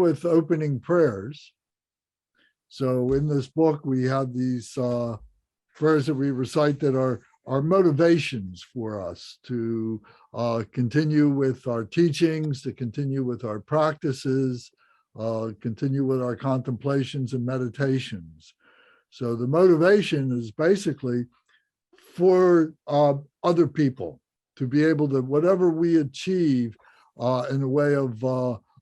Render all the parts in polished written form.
with opening prayers. So in this book, we have these prayers that we recite that are motivations for us to continue with our teachings, to continue with our practices, continue with our contemplations and meditations. So the motivation is basically for other people to be able to, whatever we achieve in the way of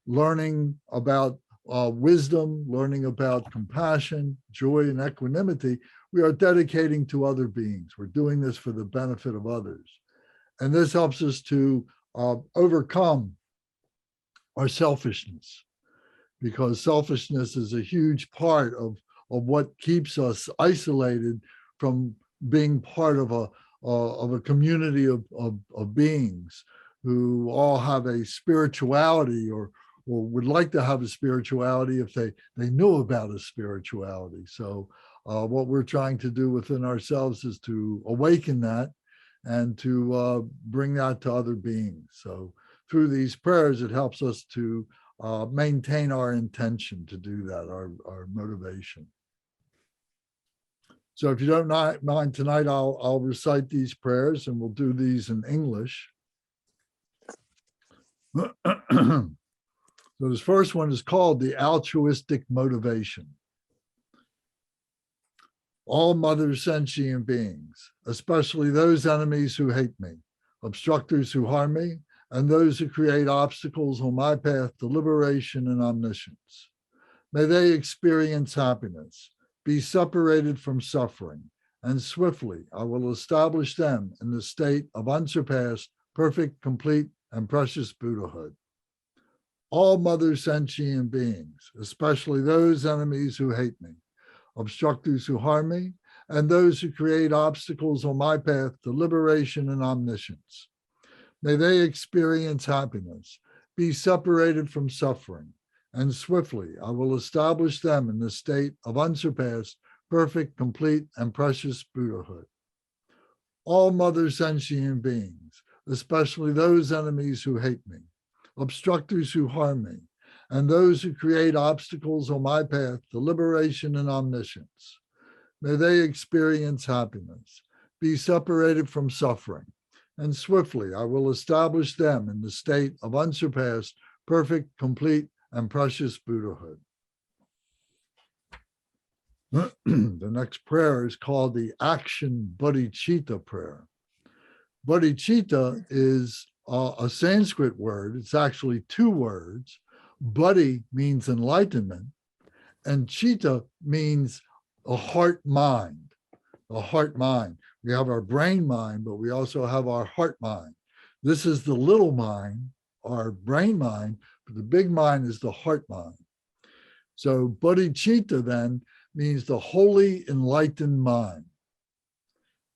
learning about wisdom, learning about compassion, joy, and equanimity, we are dedicating to other beings. We're doing this for the benefit of others. And this helps us to overcome our selfishness, because selfishness is a huge part of what keeps us isolated from being part of a community of beings who all have a spirituality or would like to have a spirituality if they knew about a spirituality. So what we're trying to do within ourselves is to awaken that and to bring that to other beings. So through these prayers, it helps us to maintain our intention to do that, our motivation. So if you don't mind tonight, I'll recite these prayers, and we'll do these in English. So this first one is called the Altruistic Motivation. All mother sentient beings, especially those enemies who hate me, obstructors who harm me, and those who create obstacles on my path to liberation and omniscience. May they experience happiness, be separated from suffering, and swiftly I will establish them in the state of unsurpassed, perfect, complete, and precious Buddhahood. All mother sentient beings, especially those enemies who hate me, obstructors who harm me, and those who create obstacles on my path to liberation and omniscience. May they experience happiness, be separated from suffering, and swiftly I will establish them in the state of unsurpassed, perfect, complete, and precious Buddhahood. All mother sentient beings, especially those enemies who hate me, obstructors who harm me, and those who create obstacles on my path to liberation and omniscience. May they experience happiness, be separated from suffering, and swiftly I will establish them in the state of unsurpassed, perfect, complete, and precious Buddhahood. The next prayer is called the Action Bodhicitta prayer. Bodhicitta is a Sanskrit word. It's actually two words. Bodhi means enlightenment, and chitta means a heart mind. A heart mind. We have our brain mind, but we also have our heart mind. This is the little mind, our brain mind, but the big mind is the heart mind. So bodhicitta then means the wholly enlightened mind.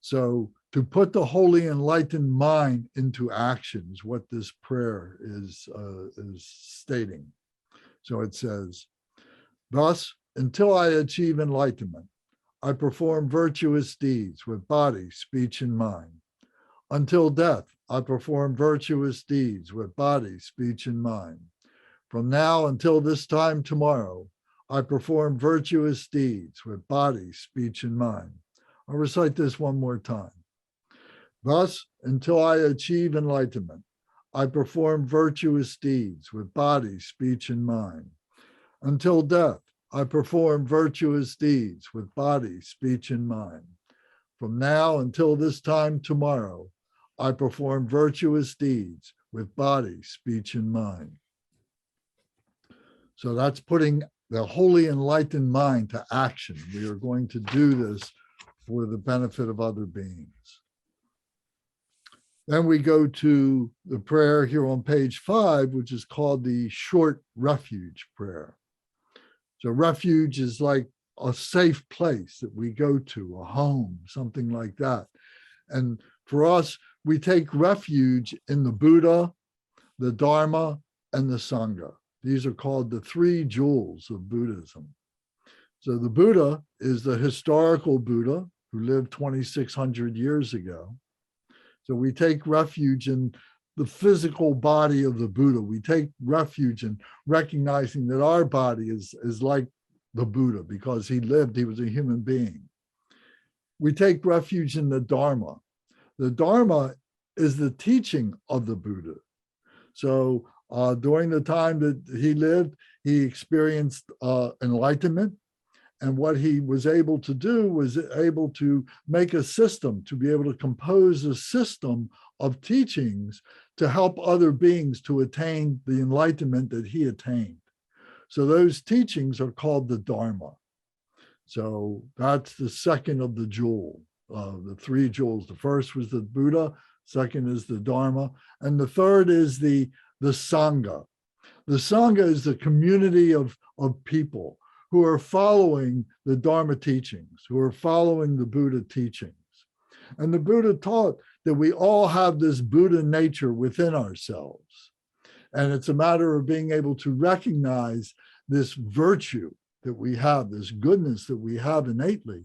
So to put the wholly enlightened mind into action is what this prayer is stating. So it says, thus, until I achieve enlightenment, I perform virtuous deeds with body, speech, and mind. Until death, I perform virtuous deeds with body, speech, and mind. From now until this time tomorrow, I perform virtuous deeds with body, speech, and mind. I'll recite this one more time. Thus, until I achieve enlightenment, I perform virtuous deeds with body, speech, and mind. Until death, I perform virtuous deeds with body, speech, and mind. From now until this time tomorrow, I perform virtuous deeds with body, speech, and mind. So that's putting the wholly enlightened mind to action. We are going to do this for the benefit of other beings. Then we go to the prayer here on page 5, which is called the Short Refuge Prayer. So refuge is like a safe place that we go to, a home, something like that. And for us, we take refuge in the Buddha, the Dharma, and the Sangha. These are called the 3 jewels of Buddhism. So the Buddha is the historical Buddha who lived 2,600 years ago. So we take refuge in the physical body of the Buddha. We take refuge in recognizing that our body is like the Buddha because he lived, he was a human being. We take refuge in the Dharma. The Dharma is the teaching of the Buddha. So during the time that he lived, he experienced enlightenment. And what he was able to do was able to make a system, to be able to compose a system of teachings to help other beings to attain the enlightenment that he attained. So those teachings are called the Dharma. So that's the second of the jewel, the three jewels. The first was the Buddha, second is the Dharma, and the third is the Sangha. The Sangha is the community of people who are following the Dharma teachings, who are following the Buddha teachings. And the Buddha taught that we all have this Buddha nature within ourselves. And it's a matter of being able to recognize this virtue that we have, this goodness that we have innately,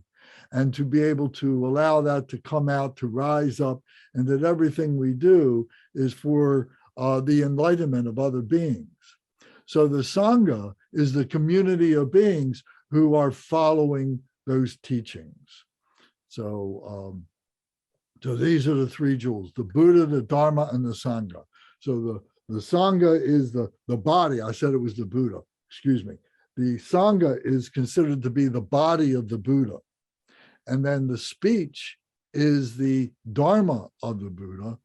and to be able to allow that to come out, to rise up, and that everything we do is for the enlightenment of other beings. So the Sangha is the community of beings who are following those teachings. So, so these are the three jewels, the Buddha, the Dharma, and the Sangha. So the Sangha is the body. I said it was the Buddha, excuse me. The Sangha is considered to be the body of the Buddha. And then the speech is the Dharma of the Buddha,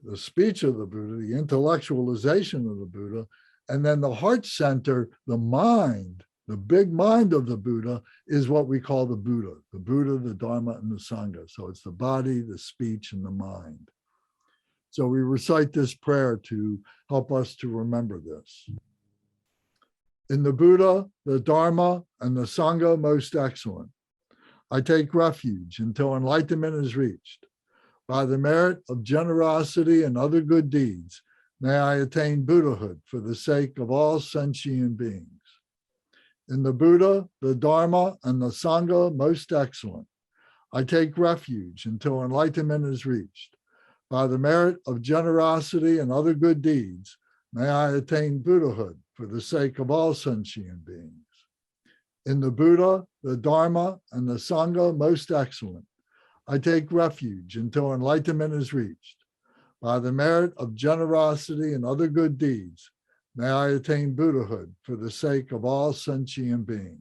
the speech of the Buddha, the intellectualization of the Buddha. And then the heart center, the mind, the big mind of the Buddha is what we call the Buddha, the Dharma, and the Sangha. So it's the body, the speech, and the mind. So we recite this prayer to help us to remember this. In the Buddha, the Dharma, and the Sangha most excellent, I take refuge until enlightenment is reached. By the merit of generosity and other good deeds, may I attain Buddhahood for the sake of all sentient beings. In the Buddha, the Dharma, and the Sangha most excellent, I take refuge until enlightenment is reached. By the merit of generosity and other good deeds, may I attain Buddhahood for the sake of all sentient beings. In the Buddha, the Dharma, and the Sangha most excellent, I take refuge until enlightenment is reached. By the merit of generosity and other good deeds, may I attain Buddhahood for the sake of all sentient beings.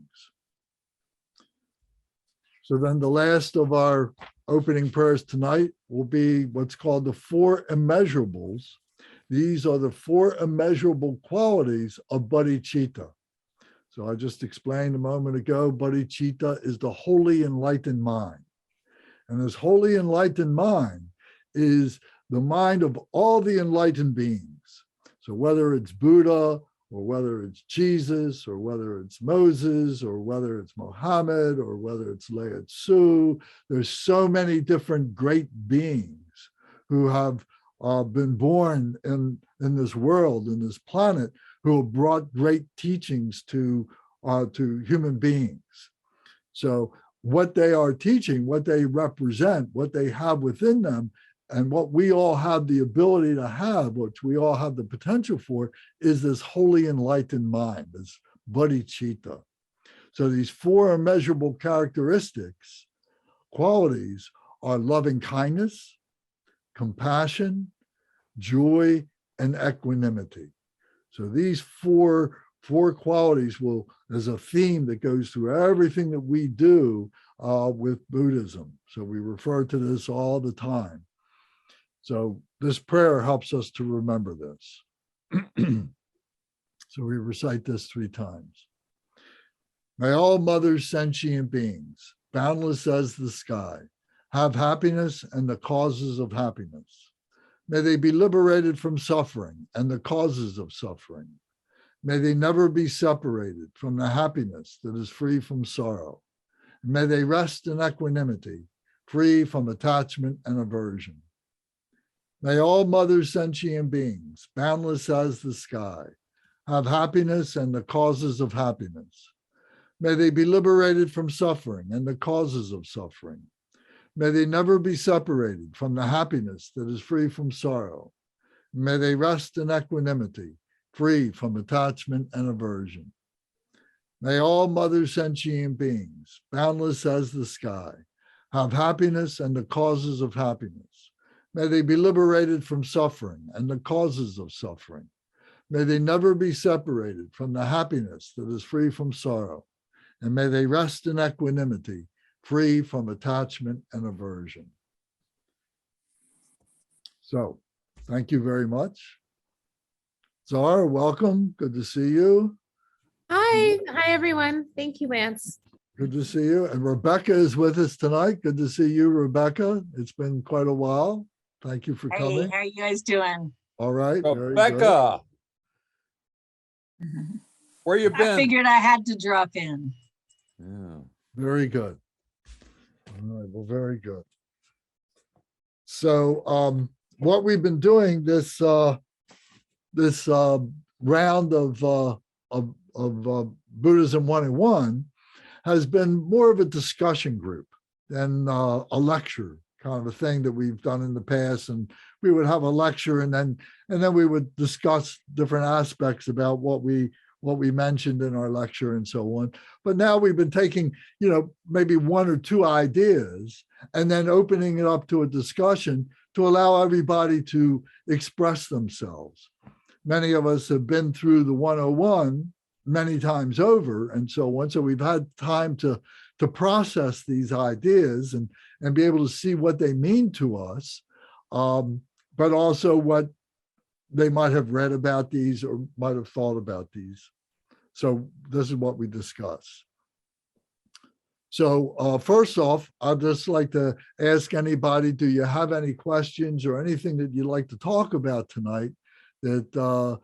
So then the last of our opening prayers tonight will be what's called the four immeasurables. These are the four immeasurable qualities of bodhicitta. So I just explained a moment ago, bodhicitta is the wholly enlightened mind. And this wholly enlightened mind is the mind of all the enlightened beings. So whether it's Buddha, or whether it's Jesus, or whether it's Moses, or whether it's Mohammed, or whether it's Lao Tzu, there's so many different great beings who have been born in this world, in this planet, who have brought great teachings to human beings. So what they are teaching, what they represent, what they have within them, and what we all have the ability to have, which we all have the potential for, is this wholly enlightened mind, this bodhicitta. So these four immeasurable characteristics, qualities, are loving kindness, compassion, joy, and equanimity. So these four qualities there's a theme that goes through everything that we do with Buddhism. So we refer to this all the time. So this prayer helps us to remember this. So we recite this 3 times. May all mothers, sentient beings, boundless as the sky, have happiness and the causes of happiness. May they be liberated from suffering and the causes of suffering. May they never be separated from the happiness that is free from sorrow. May they rest in equanimity, free from attachment and aversion. May all mothers, sentient beings, boundless as the sky, have happiness and the causes of happiness. May they be liberated from suffering and the causes of suffering. May they never be separated from the happiness that is free from sorrow. May they rest in equanimity, free from attachment and aversion. May all mother sentient beings, boundless as the sky, have happiness and the causes of happiness. May they be liberated from suffering and the causes of suffering. May they never be separated from the happiness that is free from sorrow. And may they rest in equanimity, free from attachment and aversion. So, thank you very much. Zara, welcome. Good to see you. Hi everyone. Thank you, Lance. Good to see you. And Rebecca is with us tonight. Good to see you, Rebecca. It's been quite a while. Thank you for coming. How are you guys doing? All right. Rebecca, where you been? I figured I had to drop in. Yeah. Very good. All right. Well, very good. So, what we've been doing this round of Buddhism 101 has been more of a discussion group than a lecture kind of a thing that we've done in the past. And we would have a lecture and then we would discuss different aspects about what we mentioned in our lecture and so on. But now we've been taking, maybe one or two ideas and then opening it up to a discussion to allow everybody to express themselves. Many of us have been through the 101 many times over and so on. So we've had time to process these ideas and be able to see what they mean to us, but also what they might have read about these or might have thought about these. So this is what we discuss. So first off, I'd just like to ask anybody, do you have any questions or anything that you'd like to talk about tonight that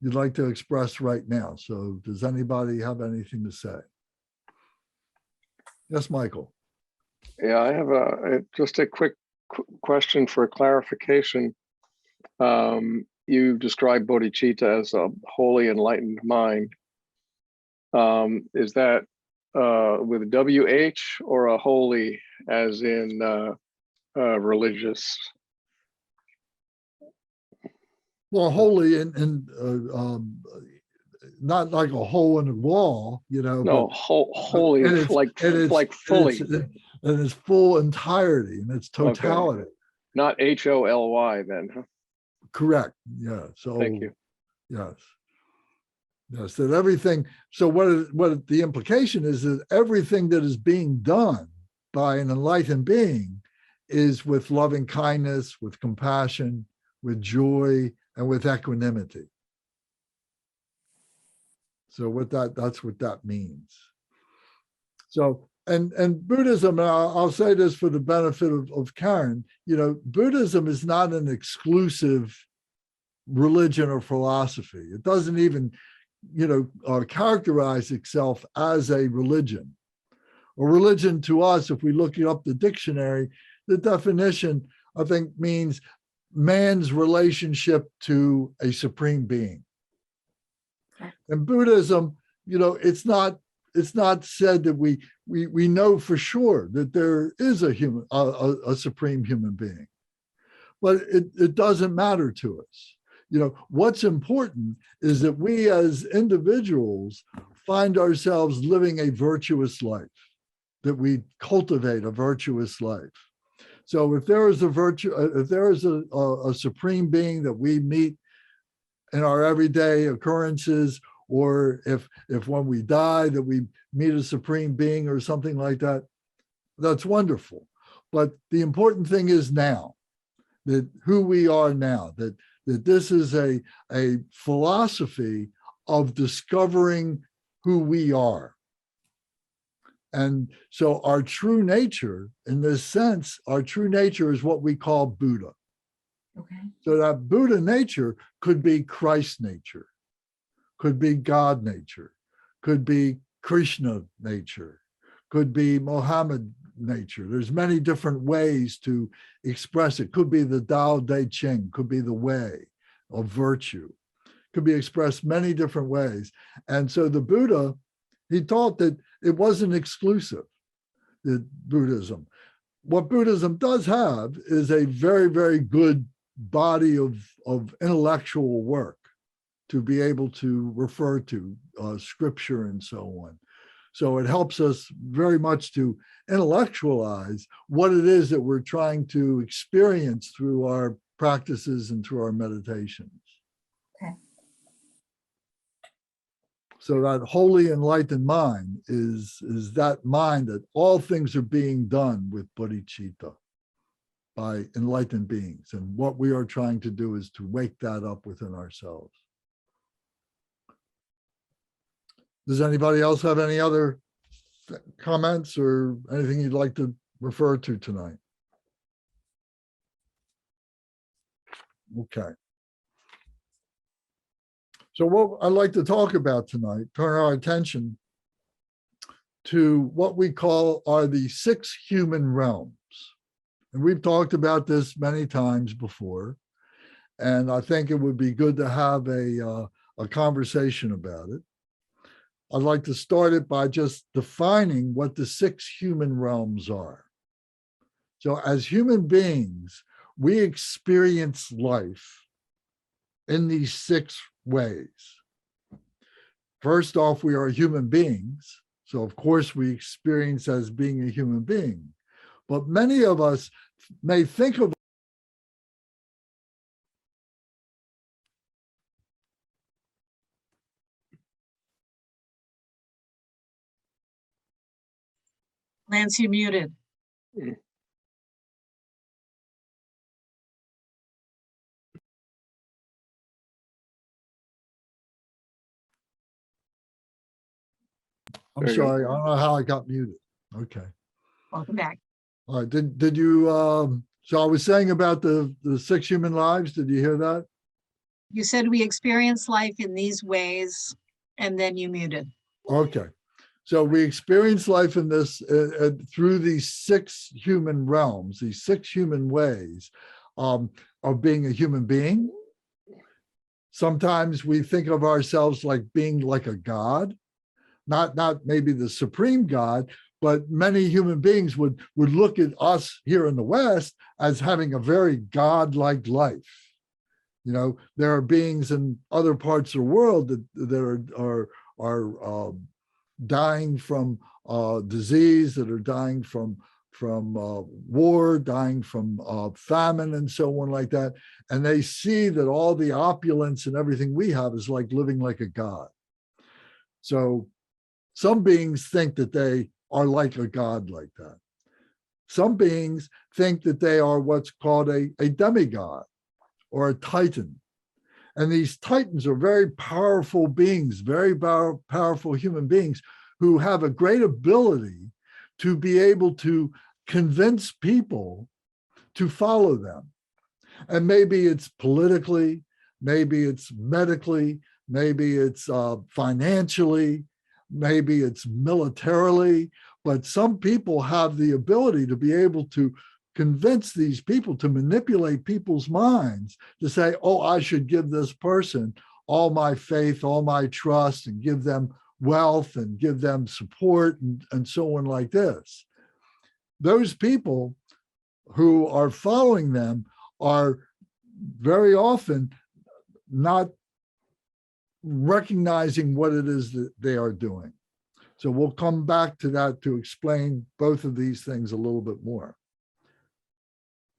you'd like to express right now? So does anybody have anything to say? Yes, Michael. Yeah, I have just a quick question for clarification. You described bodhicitta as a wholly enlightened mind. Is that with WH or a holy as in religious? Well, holy and not like a hole in the wall, No, holy, like fully. In its full entirety and its totality. Okay. Not HOLY then, huh? Correct. Yeah. So thank you. Yes. Yes. That everything. So what the implication is that everything that is being done by an enlightened being is with loving kindness, with compassion, with joy, and with equanimity. So that's what that means. So and Buddhism, and I'll say this for the benefit of Karen, Buddhism is not an exclusive religion or philosophy. It doesn't even, characterize itself as a religion. A religion to us, if we look it up the dictionary, the definition, I think, means man's relationship to a supreme being. And Buddhism, it's not said that we know for sure that there is a supreme human being, but it doesn't matter to us. What's important is that we as individuals find ourselves living a virtuous life, that we cultivate a virtuous life. So if there is a supreme being that we meet in our everyday occurrences, or if when we die that we meet a supreme being or something like that, that's wonderful. But the important thing is now, that who we are now, that this is a philosophy of discovering who we are. And so our true nature, in this sense, our true nature is what we call Buddha. Okay. So that Buddha nature could be Christ nature, could be God nature, could be Krishna nature, could be Mohammed nature. There's many different ways to express it. Could be the Tao Te Ching, could be the way of virtue, could be expressed many different ways. And so the Buddha, he taught that it wasn't exclusive, the Buddhism. What Buddhism does have is a very, very good body of of intellectual work to be able to refer to scripture and so on. So it helps us very much to intellectualize what it is that we're trying to experience through our practices and through our meditations. Okay. So that wholly enlightened mind is that mind that all things are being done with bodhicitta by enlightened beings. And what we are trying to do is to wake that up within ourselves. Does anybody else have any other comments or anything you'd like to refer to tonight? Okay. So what I'd like to talk about tonight, turn our attention to what we call are the 6 human realms. And we've talked about this many times before, and I think it would be good to have a conversation about it. I'd like to start it by just defining what the 6 human realms are. So as human beings, we experience life in these 6 ways. First off, we are human beings. So of course we experience as being a human being. But many of us may think of Lance, you muted. I'm There you go. sorry, I don't know how I got muted. Okay. Welcome back. All right, did you, so I was saying about the 6 human lives, did you hear that? You said we experience life in these ways, and then you muted. Okay. So we experience life in this through these 6 human realms, these 6 human ways of being a human being. Sometimes we think of ourselves like being like a god, not maybe the supreme God, but many human beings would look at us here in the West as having a very God-like life. You know, there are beings in other parts of the world that are dying from disease, that are dying from war, dying from famine and so on like that. And they see that all the opulence and everything we have is like living like a god. So some beings think that they are like a god like that. Some beings think that they are what's called a demigod or a titan. And these titans are very powerful beings, very powerful human beings who have a great ability to be able to convince people to follow them. And maybe it's politically, maybe it's medically, maybe it's financially, maybe it's militarily, but some people have the ability to be able to convince these people, to manipulate people's minds, to say, oh, I should give this person all my faith, all my trust, and give them wealth and give them support and so on like this. Those people who are following them are very often not recognizing what it is that they are doing. So we'll come back to that to explain both of these things a little bit more.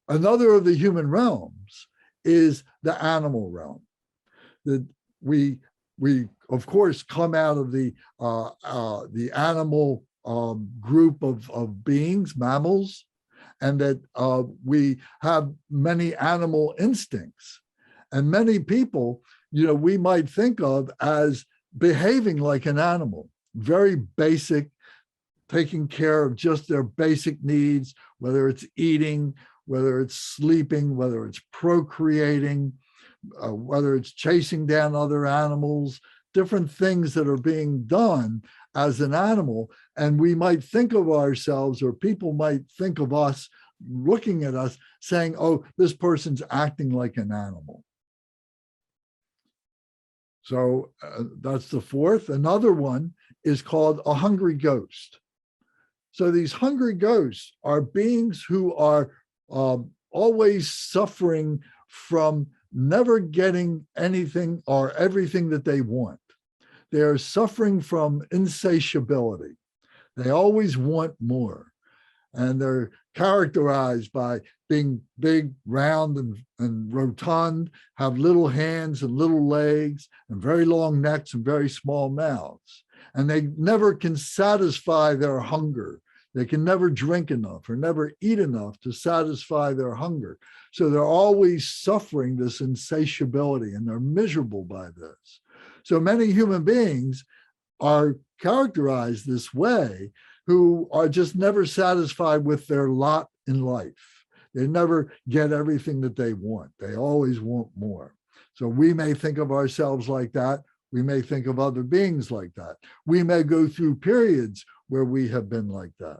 Another of the human realms is the animal realm. That we of course come out of the animal group of beings, mammals, and that we have many animal instincts. And many people, you know, we might think of as behaving like an animal, very basic, taking care of just their basic needs, whether it's eating, whether it's sleeping, whether it's procreating, whether it's chasing down other animals, different things that are being done as an animal. And we might think of ourselves, or people might think of us, looking at us saying, oh, this person's acting like an animal. So that's the fourth. Another one is called a hungry ghost. So these hungry ghosts are beings who are always suffering from never getting anything or everything that they want. They are suffering from insatiability. They always want more. And they're characterized by being big, round, and rotund, have little hands and little legs, and very long necks and very small mouths. And they never can satisfy their hunger. They can never drink enough or never eat enough to satisfy their hunger. So they're always suffering this insatiability, and they're miserable by this. So many human beings are characterized this way, who are just never satisfied with their lot in life. They never get everything that they want. They always want more. So we may think of ourselves like that. We may think of other beings like that. We may go through periods where we have been like that.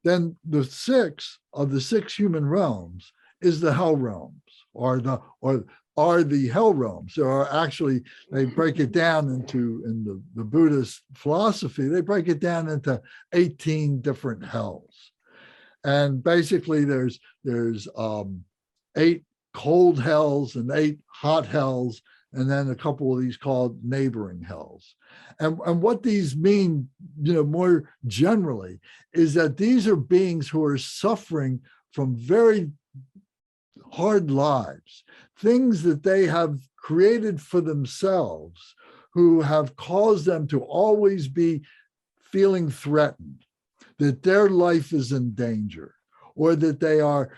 Then the sixth of the six human realms is the hell realms, or the hell realms. There are actually, they break it down into, in the Buddhist philosophy, they break it down into 18 different hells. And basically there's 8 cold hells and 8 hot hells, and then a couple of these called neighboring hells. And what these mean, more generally, is that these are beings who are suffering from very hard lives, things that they have created for themselves, who have caused them to always be feeling threatened, that their life is in danger, or that they are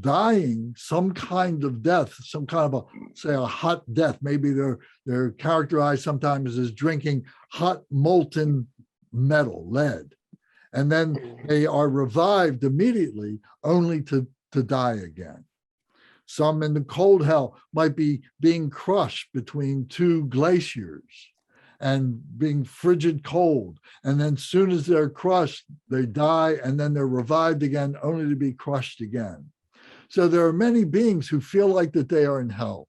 dying some kind of death, some kind of a hot death. Maybe they're characterized sometimes as drinking hot molten metal, lead, and then they are revived immediately, only to die again. Some in the cold hell might be being crushed between 2 glaciers and being frigid cold. And then as soon as they're crushed, they die, and then they're revived again, only to be crushed again. So there are many beings who feel like that they are in hells,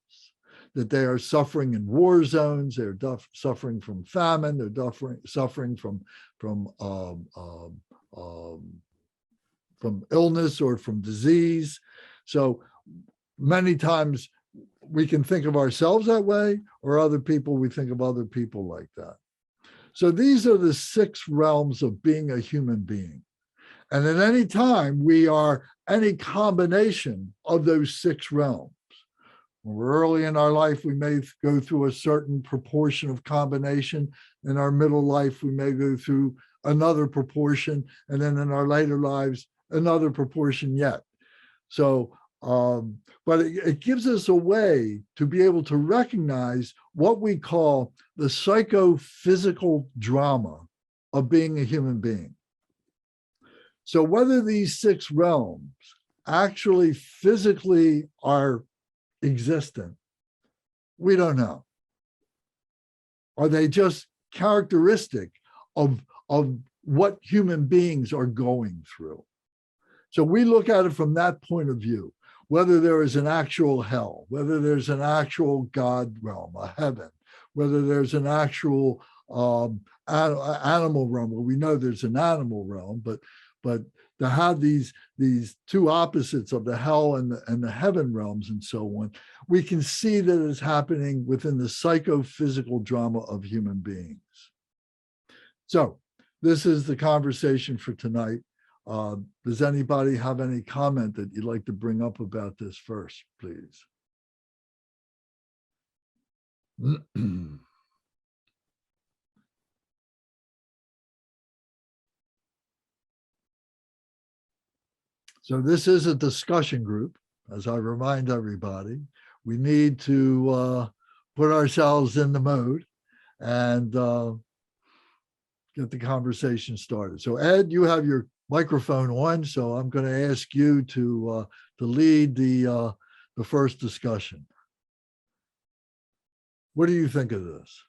that they are suffering in war zones, they're suffering from famine, they're suffering from illness or from disease. So many times we can think of ourselves that way, or other people, we think of other people like that. So these are the 6 realms of being a human being. And at any time, we are any combination of those 6 realms. When we're early in our life, we may go through a certain proportion of combination. In our middle life, we may go through another proportion. And then in our later lives, another proportion yet. So, but it gives us a way to be able to recognize what we call the psychophysical drama of being a human being. So whether these 6 realms actually physically are existent, we don't know. Are they just characteristic of what human beings are going through? So we look at it from that point of view, whether there is an actual hell, whether there's an actual God realm, a heaven, whether there's an actual animal realm. Well, we know there's an animal realm, but to have these 2 opposites of the hell and the heaven realms and so on, we can see that it's happening within the psychophysical drama of human beings. So this is the conversation for tonight. Does anybody have any comment that you'd like to bring up about this first, please? So this is a discussion group, as I remind everybody. We need to put ourselves in the mode and get the conversation started. So Ed, you have your microphone on, so I'm going to ask you to lead the first discussion. What do you think of this?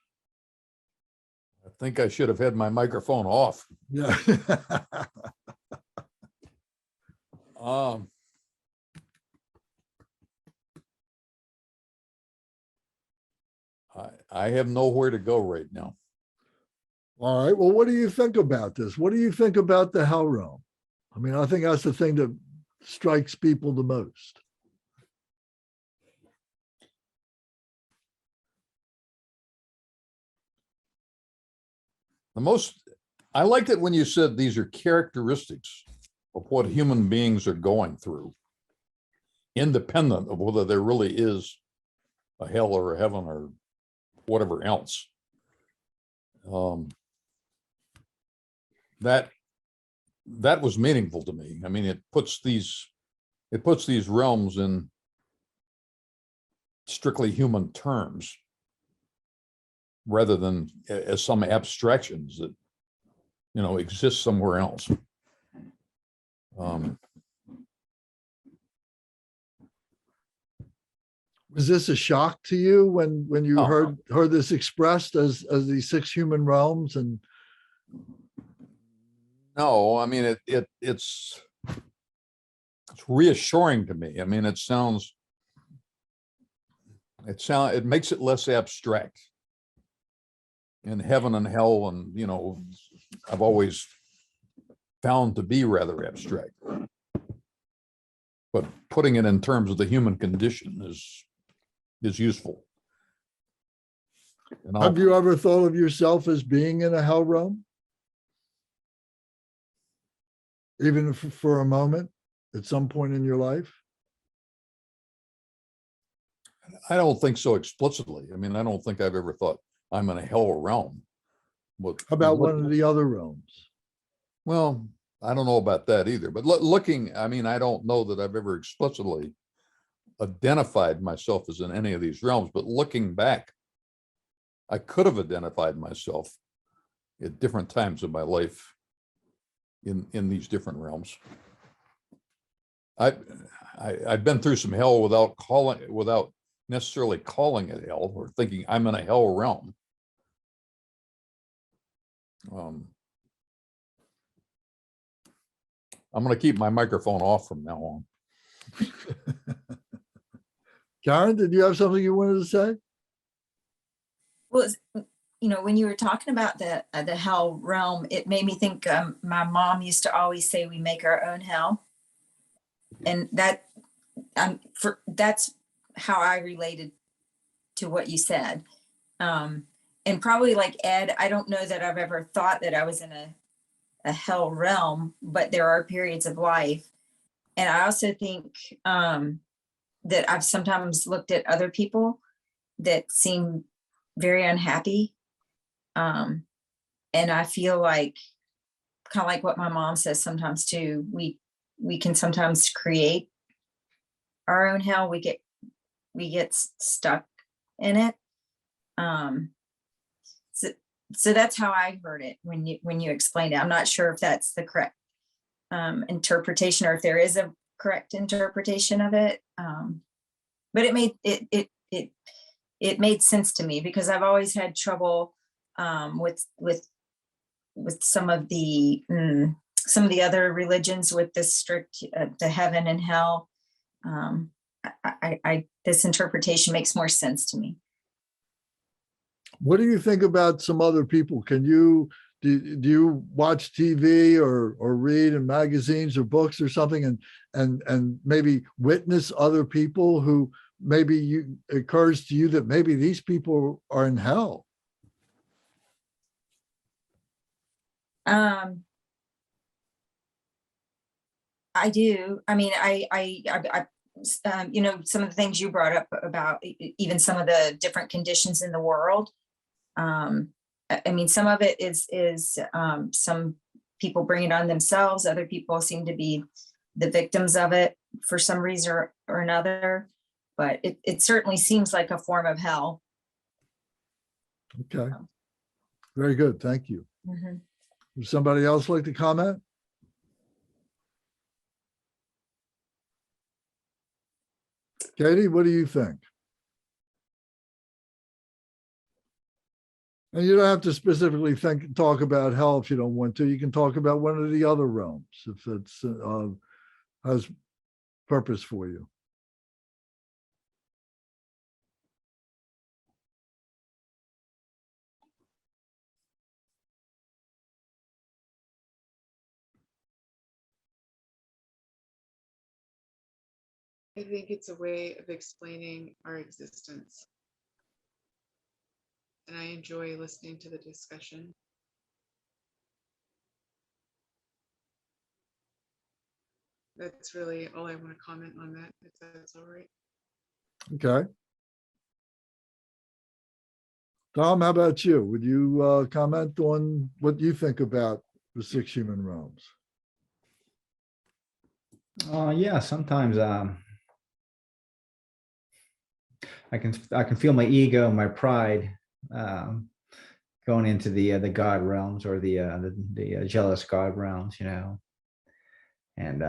I think I should have had my microphone off. Yeah. I have nowhere to go right now. All right. Well, what do you think about this? What do you think about the hell realm? I mean, I think that's the thing that strikes people the most. I liked it when you said these are characteristics of what human beings are going through, independent of whether there really is a hell or a heaven or whatever else. That was meaningful to me. I mean, it puts these realms in strictly human terms rather than as some abstractions that, you know, exist somewhere else. Was this a shock to you when you No. heard this expressed as these 6 human realms? And No, I mean, it's reassuring to me. I mean, it makes it less abstract. And heaven and hell, and, you know, I've always found to be rather abstract. But putting it in terms of the human condition is useful. And have you ever thought of yourself as being in a hell realm? Even for a moment, at some point in your life? I don't think so explicitly. I mean, I don't think I've ever thought I'm in a hell realm. How about one of the other realms? Well, I don't know about that either, but looking, I mean, I don't know that I've ever explicitly identified myself as in any of these realms, but looking back, I could have identified myself at different times of my life in these different realms. I've been through some hell without necessarily calling it hell or thinking I'm in a hell realm. I'm going to keep my microphone off from now on. Karen, did you have something you wanted to say? Well, you know, when you were talking about the hell realm, it made me think, my mom used to always say we make our own hell. And that's how I related to what you said. And probably like Ed, I don't know that I've ever thought that I was in a hell realm, but there are periods of life. And I also think that I've sometimes looked at other people that seem very unhappy. And I feel like, kind of like what my mom says sometimes too, we can sometimes create our own hell. We get stuck in it. So that's how I heard it when you explained it. I'm not sure if that's the correct interpretation or if there is a correct interpretation of it. But it made sense to me because I've always had trouble with some of the other religions with this strict the heaven and hell. This interpretation makes more sense to me. What do you think about some other people? Do you watch TV or read in magazines or books or something and maybe witness other people who maybe it occurs to you that maybe these people are in hell? I do. I mean, I you know, some of the things you brought up about even some of the different conditions in the world. I mean, some of it is some people bring it on themselves. Other people seem to be the victims of it for some reason or another. But it certainly seems like a form of hell. Okay. Very good. Thank you. Mm-hmm. Would somebody else like to comment? Katie, what do you think? And you don't have to specifically talk about hell if you don't want to. You can talk about one of the other realms if it's has purpose for you. I think it's a way of explaining our existence. And I enjoy listening to the discussion. That's really all I want to comment on that, if that's all right. Okay. Tom, how about you? Would you comment on what you think about the 6 human realms? Yeah, sometimes I can feel my ego, my pride going into the God realms, or the jealous God realms, you know. And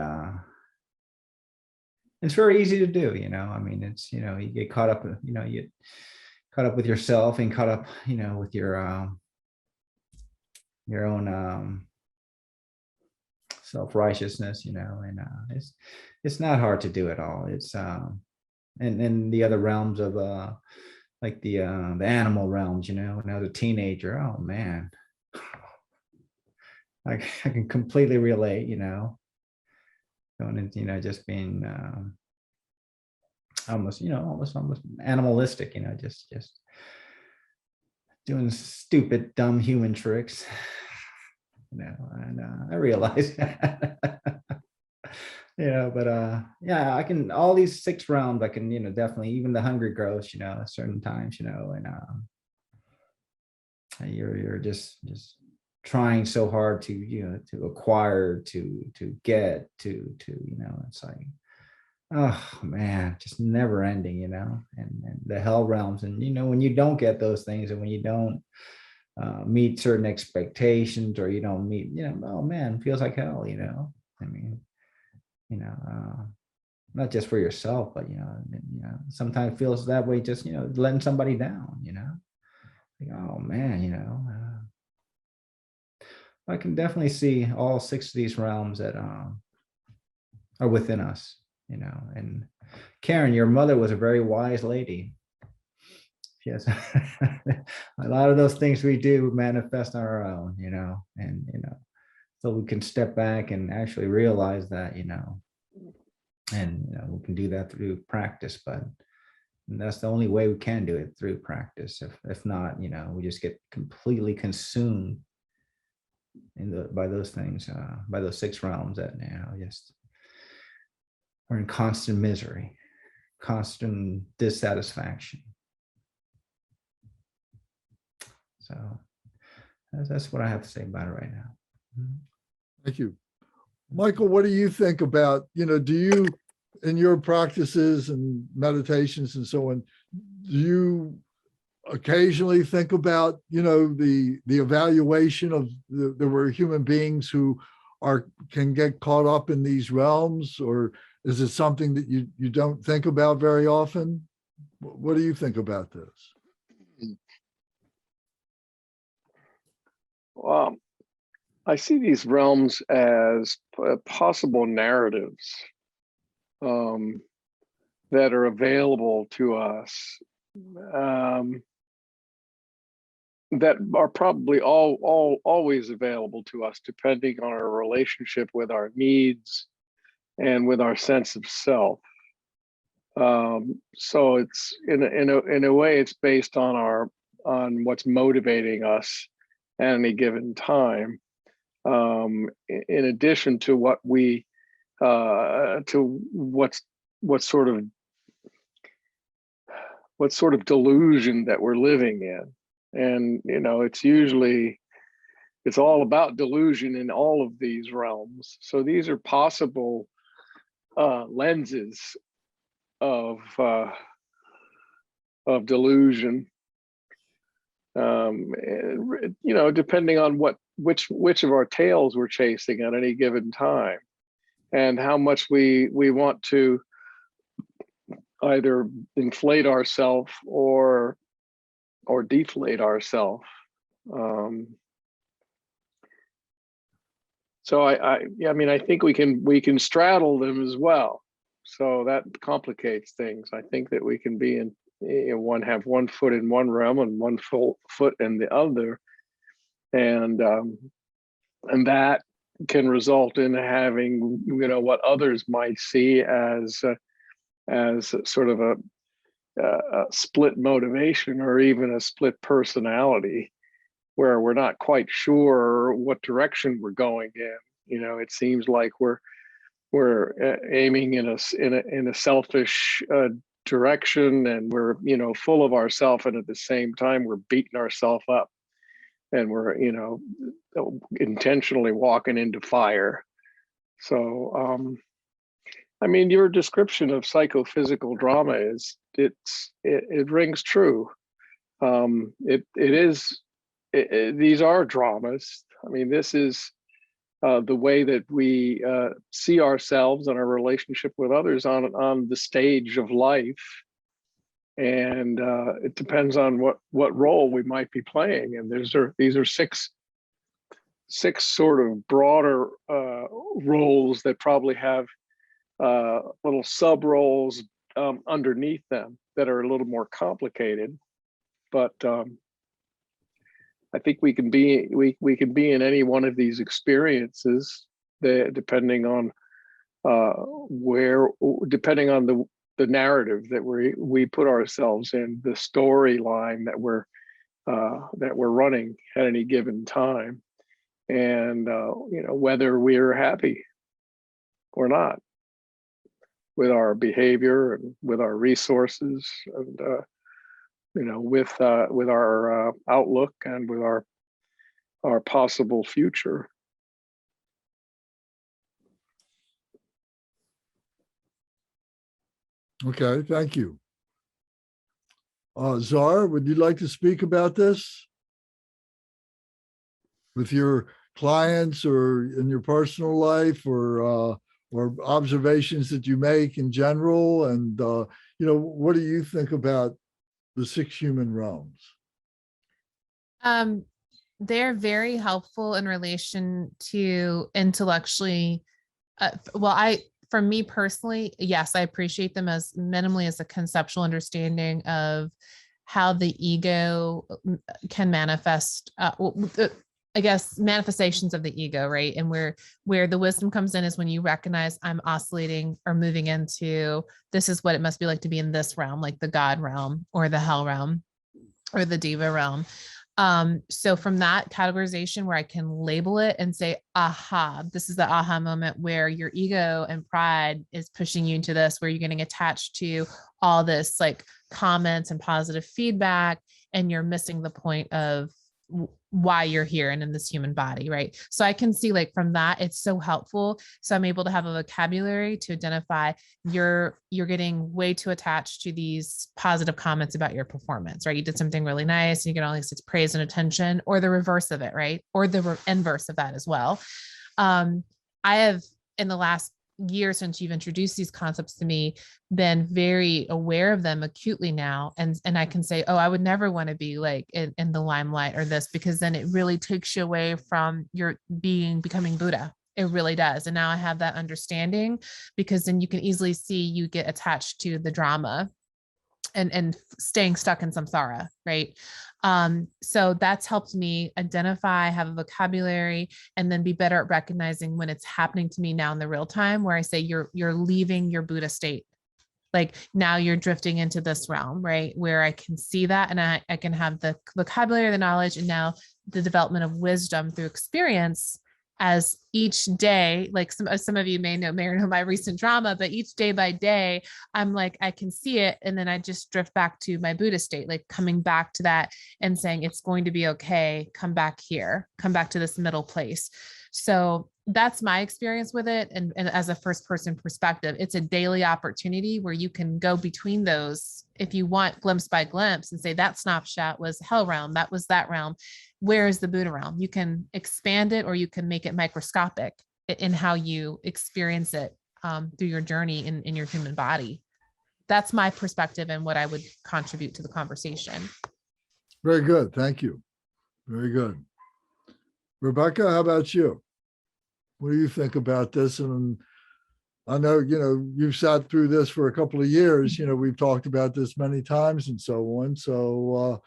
it's very easy to do, you know. I mean, it's, you know, you get caught up, you know, you get caught up with yourself and caught up, you know, with your own self-righteousness, you know. And it's not hard to do at all. It's and the other realms of like the animal realms, you know. When I was a teenager, oh man, I can completely relate, you know, going into, you know, just being almost, you know, almost animalistic, you know, just doing stupid, dumb human tricks, you know. And I realize that. Yeah, but yeah, I can, all these 6 realms, I can, you know, definitely, even the hungry ghost, you know, at certain times, you know. And you're just trying so hard to, you know, to acquire, to get, to, you know, it's like, oh man, just never ending, you know. And the hell realms, and, you know, when you don't get those things, and when you don't meet certain expectations, or you don't meet, you know, oh man, it feels like hell, you know. I mean, you know, not just for yourself, but, you know, sometimes it feels that way, just, you know, letting somebody down, you know. Like, oh man, you know, I can definitely see all 6 of these realms that are within us, you know. And Karen, your mother was a very wise lady. Yes, a lot of those things we do manifest on our own, you know. And, you know, so we can step back and actually realize that, you know. And, you know, we can do that through practice, but that's the only way we can do it, through practice. If not, you know, we just get completely consumed by those things, by those 6 realms that, you know, just are in constant misery, constant dissatisfaction. So that's what I have to say about it right now. Thank you. Michael, what do you think about, you know, do you, in your practices and meditations and so on, do you occasionally think about, you know, the evaluation of there were human beings who can get caught up in these realms, or is it something that you don't think about very often? What do you think about this? Well, I see these realms as possible narratives that are available to us, that are probably always available to us, depending on our relationship with our needs and with our sense of self. So it's in a way, it's based on what's motivating us at any given time. In addition to what we to what sort of delusion that we're living in. And, you know, it's all about delusion in all of these realms. So these are possible lenses of delusion, you know, depending on which of our tails we're chasing at any given time, and how much we want to either inflate ourselves or deflate ourselves. So I mean, I think we can straddle them as well. So that complicates things. I think that we can be in, you know, have one foot in one realm and one foot in the other, and that can result in having, you know, what others might see as sort of a split motivation, or even a split personality, where we're not quite sure what direction we're going in. You know, it seems like we're aiming in a selfish direction, and we're full of ourselves, and at the same time we're beating ourselves up, and we're intentionally walking into fire. So I mean, your description of psychophysical drama it rings true. These are dramas. I mean, this is the way that we see ourselves and our relationship with others on the stage of life. And it depends on what role we might be playing. And these are six sort of broader roles that probably have little sub roles underneath them that are a little more complicated. But I think we can be in any one of these experiences, depending on depending on the narrative that we put ourselves in, the storyline that we're running at any given time, and whether we're happy or not with our behavior and with our resources, and with our outlook and with our possible future. Okay, thank you. Czar, would you like to speak about this with your clients or in your personal life, or observations that you make in general? And, what do you think about the 6 human realms? They're very helpful in relation to intellectually, for me personally, yes, I appreciate them as minimally as a conceptual understanding of how the ego can manifest, I guess, manifestations of the ego, right? And where the wisdom comes in is when you recognize I'm oscillating or moving into, this is what it must be like to be in this realm, like the God realm or the hell realm or the diva realm. So from that categorization where I can label it and say, aha, this is the aha moment where your ego and pride is pushing you into this, where you're getting attached to all this like comments and positive feedback, and you're missing the point of why you're here and in this human body, right? So I can see like from that, it's so helpful. So I'm able to have a vocabulary to identify you're getting way too attached to these positive comments about your performance, right? You did something really nice and you get all these praise and attention, or the reverse of it, right? Or the inverse of that as well. I have, in the last year since you've introduced these concepts to me, been very aware of them acutely now. And I can say, oh, I would never want to be like in the limelight or this, because then it really takes you away from your becoming Buddha. It really does. And now I have that understanding, because then you can easily see you get attached to the drama and staying stuck in samsara, right? So that's helped me identify, have a vocabulary, and then be better at recognizing when it's happening to me now in the real time, where I say you're leaving your Buddha state. Like now you're drifting into this realm, right? Where I can see that, and I can have the vocabulary, the knowledge, and now the development of wisdom through experience. As each day, like some of you may know my recent drama, but each day by day, I'm like, I can see it. And then I just drift back to my Buddha state, like coming back to that and saying, it's going to be okay. Come back here, come back to this middle place. So that's my experience with it. And as a first person perspective, it's a daily opportunity where you can go between those, if you want, glimpse by glimpse, and say that snapshot was hell realm, that was that realm. Where is the Buddha realm? You can expand it, or you can make it microscopic in how you experience it through your journey in your human body. That's my perspective and what I would contribute to the conversation. Very good. Thank you. Very good. Rebecca, how about you? What do you think about this? And I know, you've sat through this for a couple of years. We've talked about this many times and so on. So,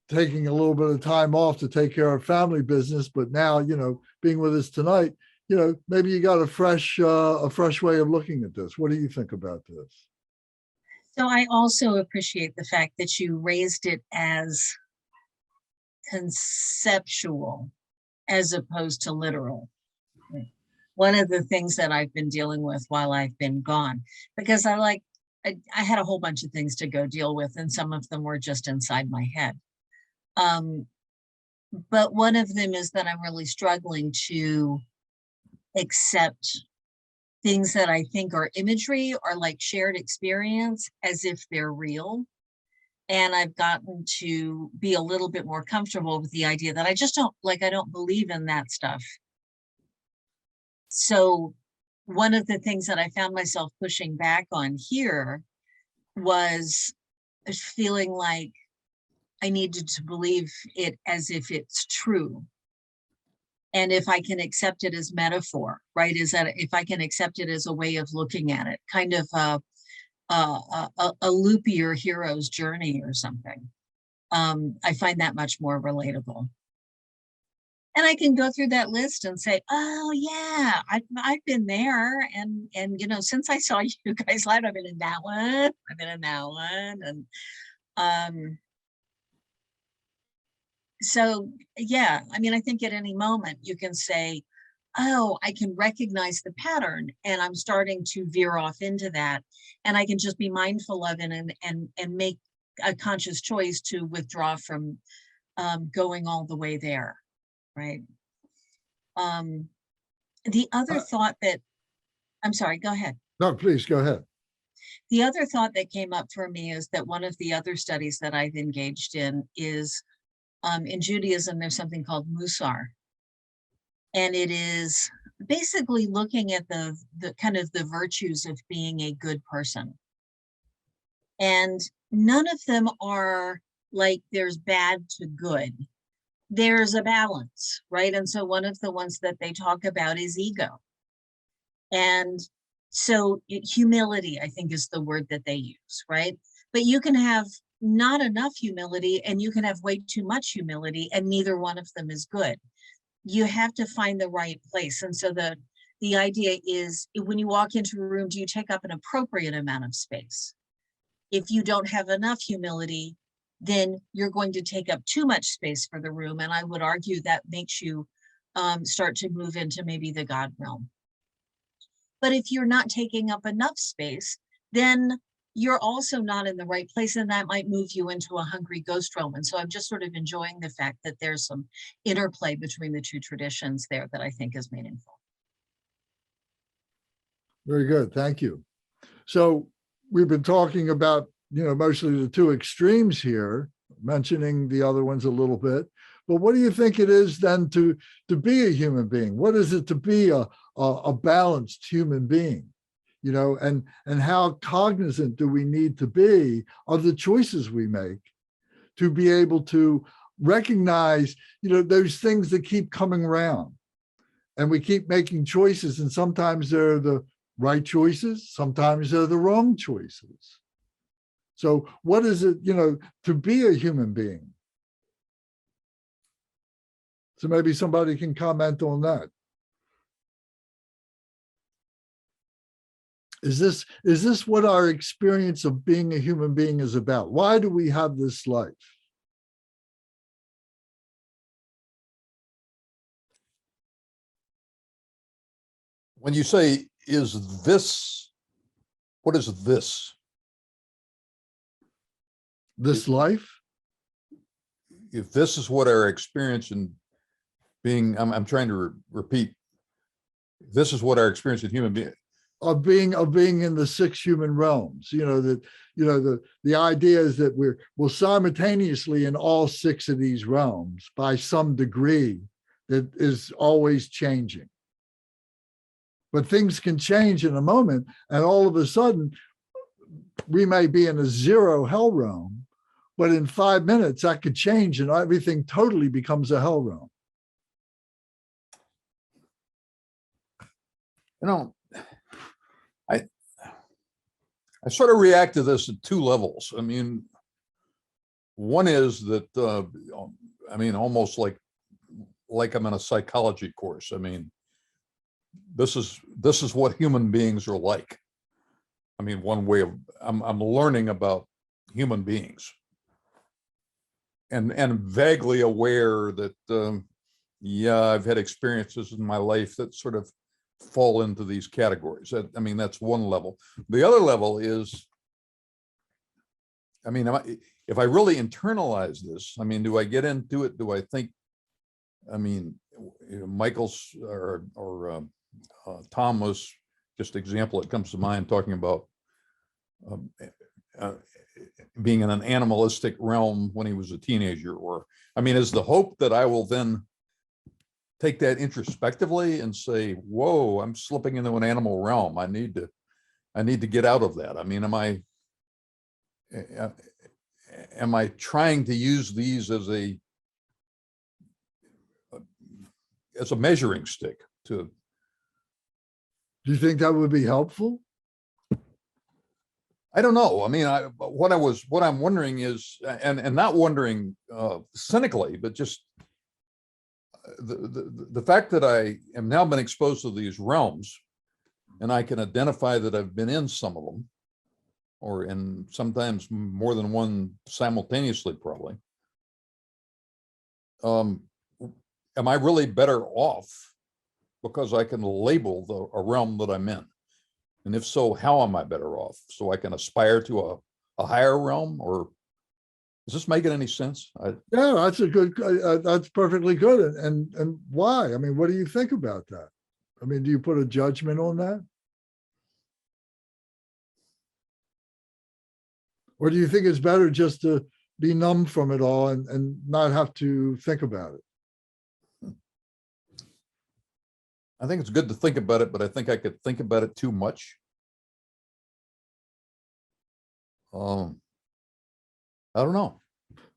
taking a little bit of time off to take care of family business, but now, being with us tonight, maybe you got a fresh way of looking at this. What do you think about this? So I also appreciate the fact that you raised it as conceptual as opposed to literal. one of the things that I've been dealing with while I've been gone, because I had a whole bunch of things to go deal with, and some of them were just inside my head. But one of them is that I'm really struggling to accept things that I think are imagery or like shared experience as if they're real. And I've gotten to be a little bit more comfortable with the idea that I just don't like, I don't believe in that stuff. So one of the things that I found myself pushing back on here was feeling like I needed to believe it as if it's true. And if I can accept it as metaphor, right? Is that if I can accept it as a way of looking at it, kind of a loopier hero's journey or something. I find that much more relatable. And I can go through that list and say, oh yeah, I've been there. And you know, since I saw you guys live, I've been in that one, I've been in that one. And so yeah, I mean, I think at any moment you can say, oh, I can recognize the pattern and I'm starting to veer off into that. And I can just be mindful of it and make a conscious choice to withdraw from going all the way there, right? The other thought that, I'm sorry, go ahead. No, please go ahead. The other thought that came up for me is that one of the other studies that I've engaged in is in Judaism, there's something called Musar. And it is basically looking at the kind of the virtues of being a good person. And none of them are like there's bad to good. There's a balance, right? And so one of the ones that they talk about is ego. And so humility, I think, is the word that they use, right? But you can have not enough humility and you can have way too much humility, and neither one of them is good. You have to find the right place. And so the idea is, when you walk into a room, do you take up an appropriate amount of space? If you don't have enough humility, then you're going to take up too much space for the room. And I would argue that makes you start to move into maybe the God realm. But if you're not taking up enough space, then you're also not in the right place, and that might move you into a hungry ghost realm. And so I'm just sort of enjoying the fact that there's some interplay between the two traditions there that I think is meaningful. Very good. Thank you. So we've been talking about, you know, mostly the two extremes here, mentioning the other ones a little bit. But what do you think it is then to be a human being? What is it to be a balanced human being? You know, and how cognizant do we need to be of the choices we make to be able to recognize, you know, those things that keep coming around, and we keep making choices, and sometimes they're the right choices, sometimes they're the wrong choices. So what is it, you know, to be a human being? So maybe somebody can comment on that. Is this what our experience of being a human being is about? Why do we have this life? When you say, is this, what is this? This life? If this is what our experience in being, I'm trying to repeat, this is what our experience in human being. Of being in the 6 human realms, you know, that, you know, the idea is that we're simultaneously in all 6 of these realms by some degree that is always changing. But things can change in a moment, and all of a sudden we may be in a 0 hell realm, but in 5 minutes that could change and everything totally becomes a hell realm. You know, I sort of react to this at 2 levels. I mean, one is that, I mean, almost like I'm in a psychology course. I mean, this is what human beings are like. I mean, one way of, I'm learning about human beings, and vaguely aware that, yeah, I've had experiences in my life that sort of fall into these categories. I mean, that's one level. The other level is, I mean, if I really internalize this, I mean, do I get into it? Do I think, I mean, Michael's or Tom was just example that comes to mind, talking about being in an animalistic realm when he was a teenager. Or, I mean, is the hope that I will then take that introspectively and say, whoa, I'm slipping into an animal realm. I need to get out of that. I mean, am I trying to use these as a measuring stick to? Do you think that would be helpful? I don't know. I mean, what I'm wondering is, and not wondering cynically, but just the fact that I am now been exposed to these realms, and I can identify that I've been in some of them, or in sometimes more than one simultaneously, probably. Am I really better off because I can label a realm that I'm in? And if so, how am I better off? So I can aspire to a higher realm? Or is this making any sense? Yeah, that's a good, that's perfectly good. And why? I mean, what do you think about that? I mean, do you put a judgment on that? Or do you think it's better just to be numb from it all and not have to think about it? I think it's good to think about it, but I think I could think about it too much. I don't know.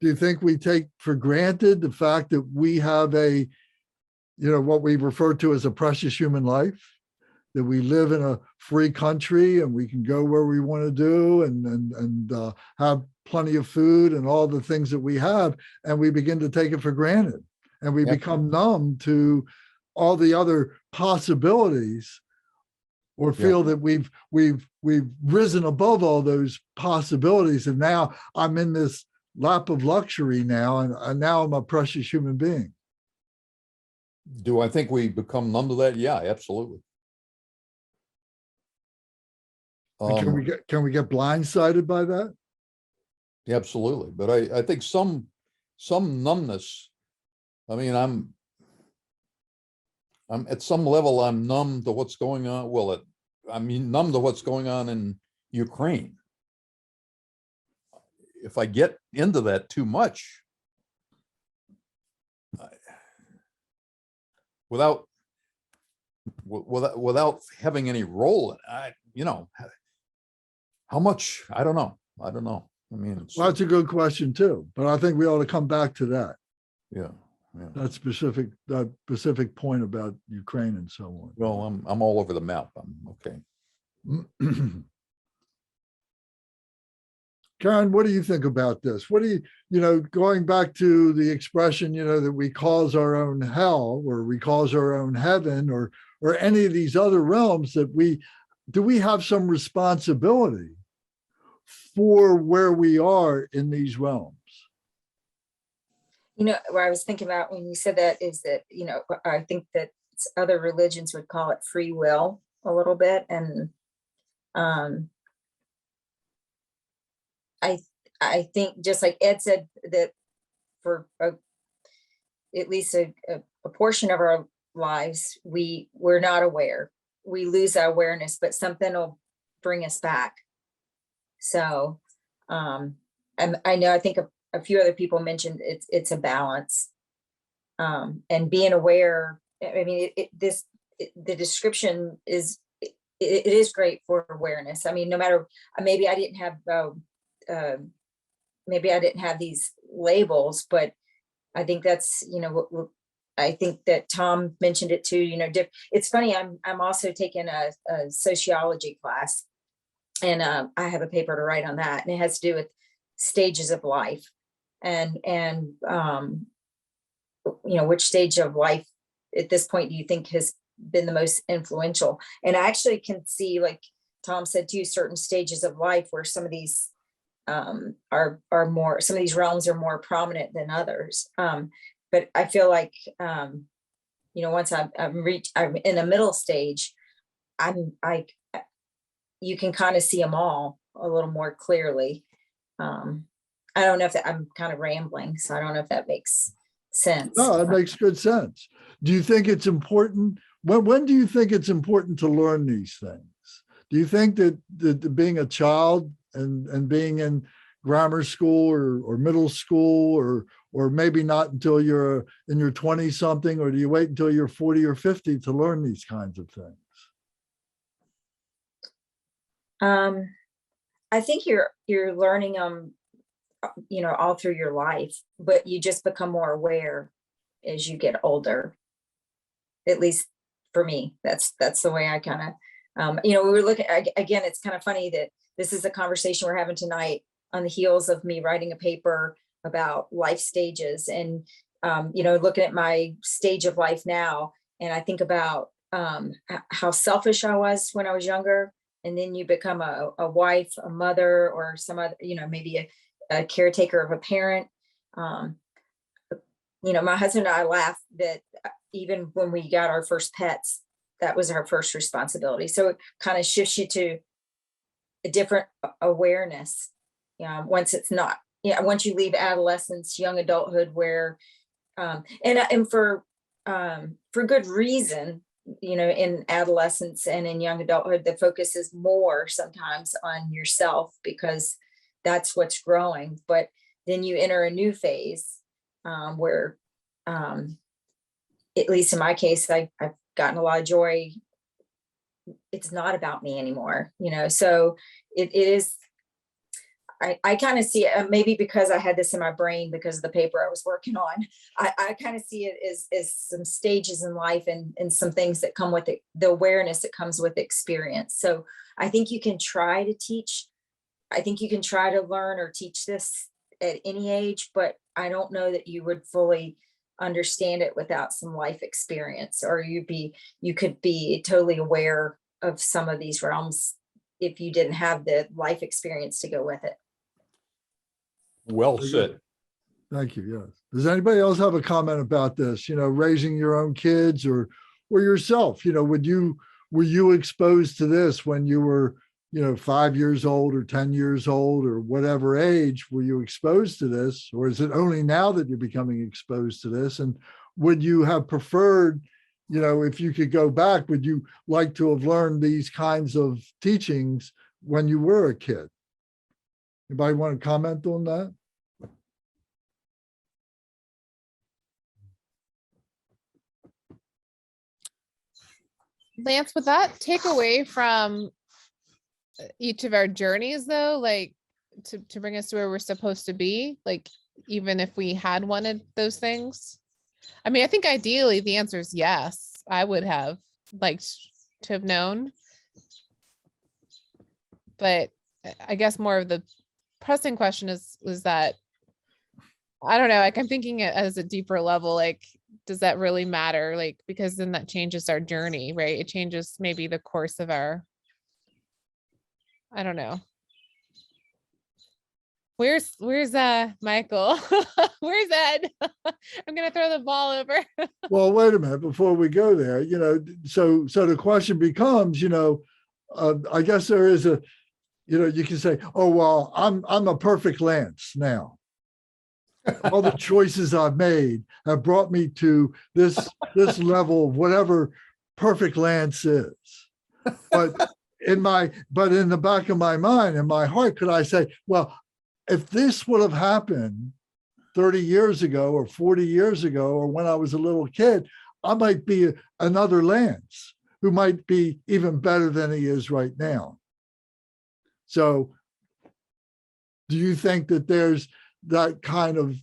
Do you think we take for granted the fact that we have what we refer to as a precious human life, that we live in a free country and we can go where we want to do and have plenty of food and all the things that we have, and we begin to take it for granted, and we become numb to all the other possibilities, or feel that we've risen above all those possibilities, and now I'm in this lap of luxury now, and now I'm a precious human being. Do I think we become numb to that? Yeah, absolutely. And can we get blindsided by that? Absolutely, but I think some numbness. I mean, I'm at some level, I'm numb to what's going on. Well, I mean, numb to what's going on in Ukraine. If I get into that too much, without having any role in it, how much? I don't know. I mean, Well, that's a good question too, but I think we ought to come back to that. Yeah. That specific point about Ukraine and so on. Well, I'm all over the map. I'm okay. Karen, what do you think about this? What do you, going back to the expression, that we cause our own hell, or we cause our own heaven, or any of these other realms, that do we have some responsibility for where we are in these realms? What I was thinking about when you said that is that, I think that other religions would call it free will a little bit. And I think, just like Ed said, that for at least a portion of our lives, we're not aware. We lose our awareness, but something will bring us back. So I know, I think a few other people mentioned it's a balance, and being aware. I mean, the description is, it is great for awareness. I mean, no matter, maybe I didn't have these labels, but I think that's, I think that Tom mentioned it too. It's funny. I'm also taking a sociology class, and I have a paper to write on that, and it has to do with stages of life, and which stage of life at this point do you think has been the most influential? And I actually can see, like Tom said too, certain stages of life where some of these are more, some of these realms are more prominent than others. But I feel like once I'm in a middle stage, you can kind of see them all a little more clearly. I don't know if I'm kind of rambling, so I don't know if that makes sense. No, it makes good sense. Do you think it's important? When do you think it's important to learn these things? Do you think that being a child and being in grammar school or middle school or maybe not until you're in your 20 something, or do you wait until you're 40 or 50 to learn these kinds of things? I think you're learning them, all through your life, but you just become more aware as you get older. At least for me, that's the way I kind of, we were looking again. It's kind of funny that this is a conversation we're having tonight on the heels of me writing a paper about life stages, and looking at my stage of life now, and I think about how selfish I was when I was younger, and then you become a wife, a mother, or some other, maybe a caretaker of a parent. My husband and I laugh that even when we got our first pets, that was our first responsibility. So it kind of shifts you to a different awareness. Once it's not, once you leave adolescence, young adulthood, where, and for good reason, in adolescence and in young adulthood, the focus is more sometimes on yourself because that's what's growing. But then you enter a new phase where, at least in my case, I've gotten a lot of joy. It's not about me anymore, so it is. I kind of see it, maybe because I had this in my brain because of the paper I was working on. I kind of see it as some stages in life and some things that come with it, the awareness that comes with experience. So I think you can try to teach. I think you can try to learn or teach this at any age, but I don't know that you would fully understand it without some life experience, or you could be totally aware of some of these realms if you didn't have the life experience to go with it. Well Very said. good. Thank you. Yes. Does anybody else have a comment about this? Raising your own kids or yourself, were you exposed to this when you were, 5 years old or 10 years old or whatever age? Were you exposed to this, or is it only now that you're becoming exposed to this? And would you have preferred, if you could go back, would you like to have learned these kinds of teachings when you were a kid? Anybody want to comment on that? Lance, would that take away from each of our journeys though, like to bring us to where we're supposed to be, like even if we had wanted those things? I mean, I think ideally the answer is yes. I would have liked to have known, but I guess more of the pressing question is that, I don't know, like I'm thinking it as a deeper level, like, does that really matter? Like, because then that changes our journey, right? It changes maybe the course of our, I don't know. Where's Michael? Where's Ed? I'm gonna throw the ball over. Well, wait a minute before we go there. So the question becomes, I guess there is a, you can say, oh well, I'm a perfect Lance now. All the choices I've made have brought me to this level of whatever perfect Lance is. But in the back of my mind, in my heart, could I say, well, if this would have happened 30 years ago or 40 years ago, or when I was a little kid, I might be another Lance who might be even better than he is right now. So do you think that there's that kind of,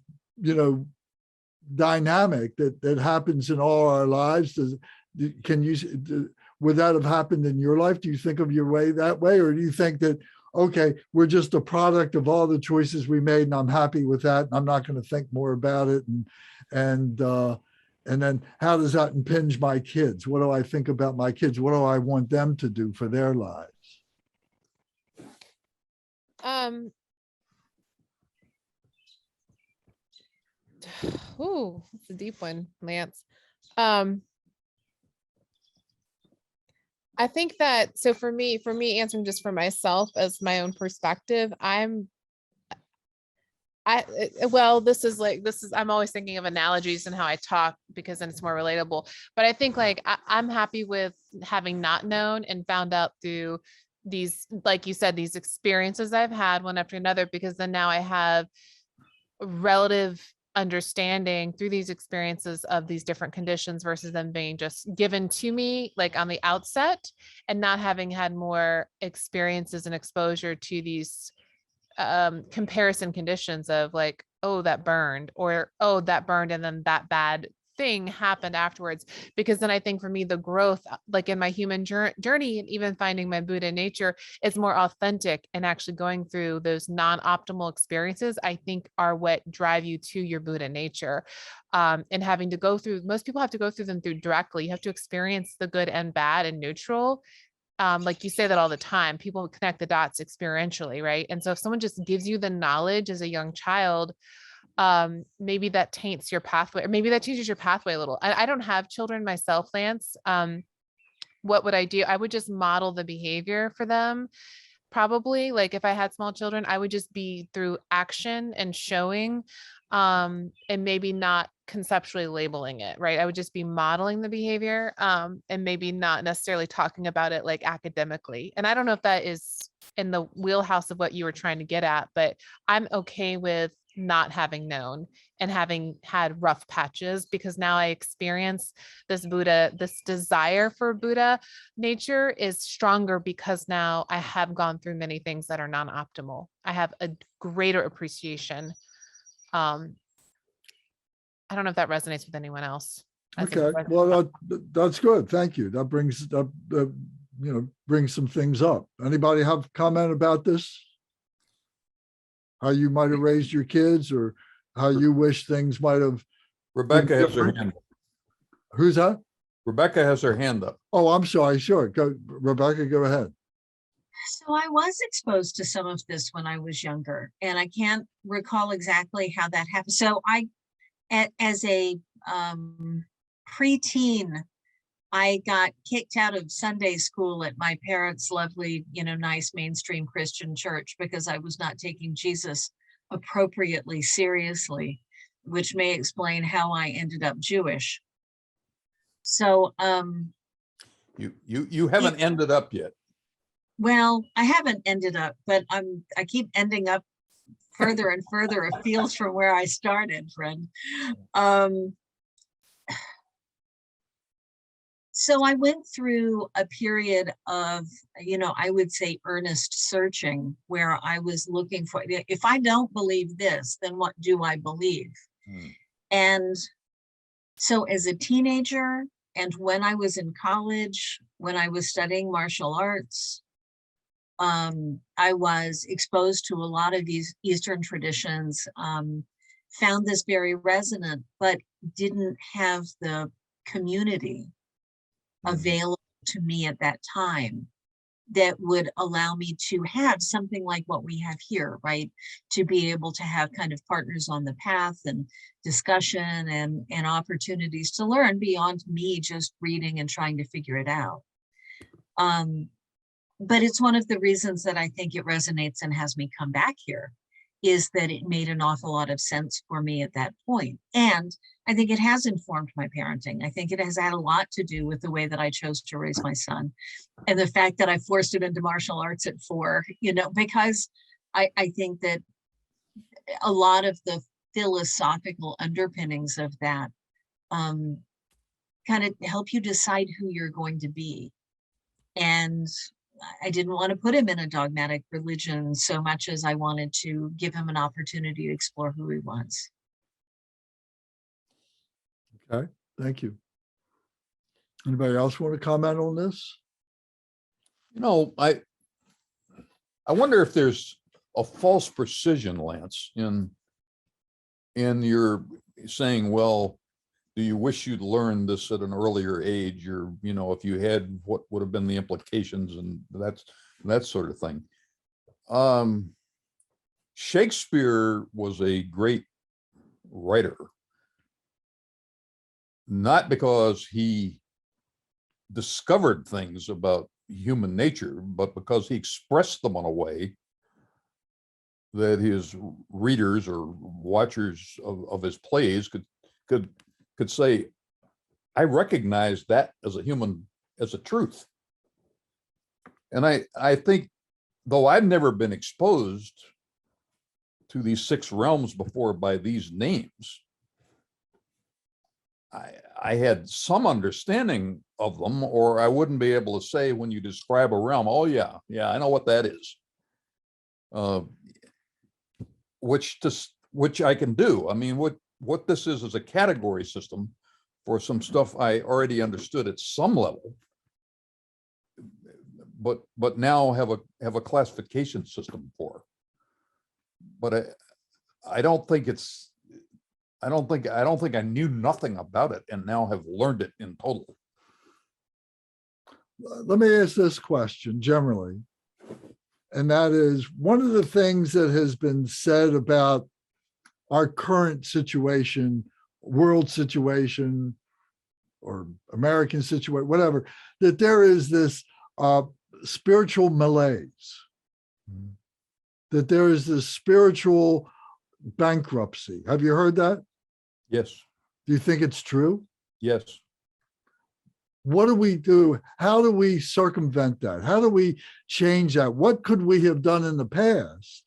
dynamic that happens in all our lives? Would that have happened in your life? Do you think of your way that way? Or do you think that, okay, we're just a product of all the choices we made and I'm happy with that, and I'm not going to think more about it? And then how does that impinge my kids? What do I think about my kids? What do I want them to do for their lives? Ooh, it's a deep one, Lance. I think that, so for me, answering just for myself as my own perspective, I'm always thinking of analogies and how I talk because then it's more relatable. But I think like I'm happy with having not known and found out through these, like you said, these experiences I've had one after another, because then now I have relative understanding through these experiences of these different conditions versus them being just given to me like on the outset, and not having had more experiences and exposure to these comparison conditions of like, oh, that burned, or oh, that burned and then that bad thing happened afterwards. Because then I think for me, the growth, like in my human journey, and even finding my Buddha nature, is more authentic, and actually going through those non-optimal experiences, I think, are what drive you to your Buddha nature. And having to go through, most people have to go through them through directly. You have to experience the good and bad and neutral. Like you say that all the time, people connect the dots experientially, right? And so if someone just gives you the knowledge as a young child, maybe that taints your pathway, or maybe that changes your pathway a little. I don't have children myself, Lance. What would I do? I would just model the behavior for them. Probably, like if I had small children, I would just be through action and showing, and maybe not conceptually labeling it, right? I would just be modeling the behavior, and maybe not necessarily talking about it like academically. And I don't know if that is in the wheelhouse of what you were trying to get at, but I'm okay with not having known and having had rough patches, because now I experience this Buddha, this desire for Buddha nature is stronger, because now I have gone through many things that are non-optimal. I have a greater appreciation. I don't know if that resonates with anyone else. Okay, well, that's good. Thank you. That brings up, brings some things up. Anybody have comment about this? How you might have raised your kids, or how you wish things might have. Rebecca has her hand. Who's that? Rebecca has her hand up. Oh, I'm sorry. Sure. Go, Rebecca, go ahead. So I was exposed to some of this when I was younger, and I can't recall exactly how that happened. So as a preteen, I got kicked out of Sunday school at my parents' lovely, nice mainstream Christian church, because I was not taking Jesus appropriately seriously, which may explain how I ended up Jewish. So you haven't ended up yet. well, I haven't ended up, but I keep ending up further and further afield from where I started, friend. So I went through a period of, I would say earnest searching, where I was looking for, if I don't believe this, then what do I believe? And so as a teenager, and when I was in college, when I was studying martial arts, I was exposed to a lot of these Eastern traditions, found this very resonant, but didn't have the community available to me at that time that would allow me to have something like what we have here, right? To be able to have kind of partners on the path and discussion and opportunities to learn beyond me just reading and trying to figure it out. But it's one of the reasons that I think it resonates and has me come back here, is that it made an awful lot of sense for me at that point. And I think it has informed my parenting. I think it has had a lot to do with the way that I chose to raise my son, and the fact that I forced him into martial arts at 4, because I think that a lot of the philosophical underpinnings of that kind of help you decide who you're going to be. And I didn't want to put him in a dogmatic religion so much as I wanted to give him an opportunity to explore who he was. Okay, thank you. Anybody else want to comment on this? I wonder if there's a false precision, Lance, in your saying, well, do you wish you'd learned this at an earlier age, or, if you had, what would have been the implications, and that sort of thing. Shakespeare was a great writer, not because he discovered things about human nature, but because he expressed them in a way that his readers or watchers of his plays could say, I recognize that as a human, as a truth. And I think, though I've never been exposed to these 6 realms before by these names, I had some understanding of them, or I wouldn't be able to say when you describe a realm, oh yeah, I know what that is. Which I can do. I mean, what this is a category system for some stuff I already understood at some level, but now have a classification system for. But I don't think I knew nothing about it and now have learned it in total. Let me ask this question generally, and that is, one of the things that has been said about our current situation, world situation, or American situation, whatever, that there is this spiritual malaise, that there is this spiritual bankruptcy. Have you heard that? Yes. Do you think it's true? Yes. What do we do? How do we circumvent that? How do we change that? What could we have done in the past?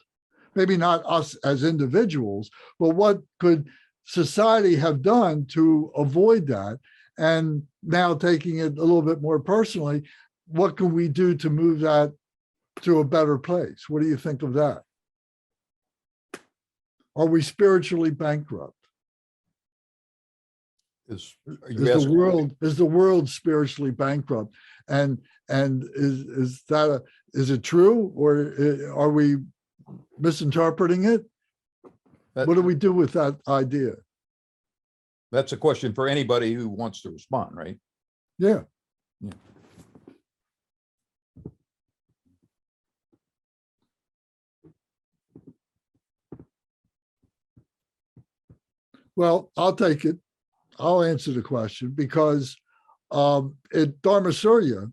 Maybe not us as individuals, but what could society have done to avoid that? And now, taking it a little bit more personally, what can we do to move that to a better place? What do you think of that? Are we spiritually bankrupt? Is the world spiritually bankrupt? And is it true, or are we misinterpreting it? What do we do with that idea? That's a question for anybody who wants to respond, right? Yeah. Well, I'll take it. I'll answer the question, because at Dharma Surya,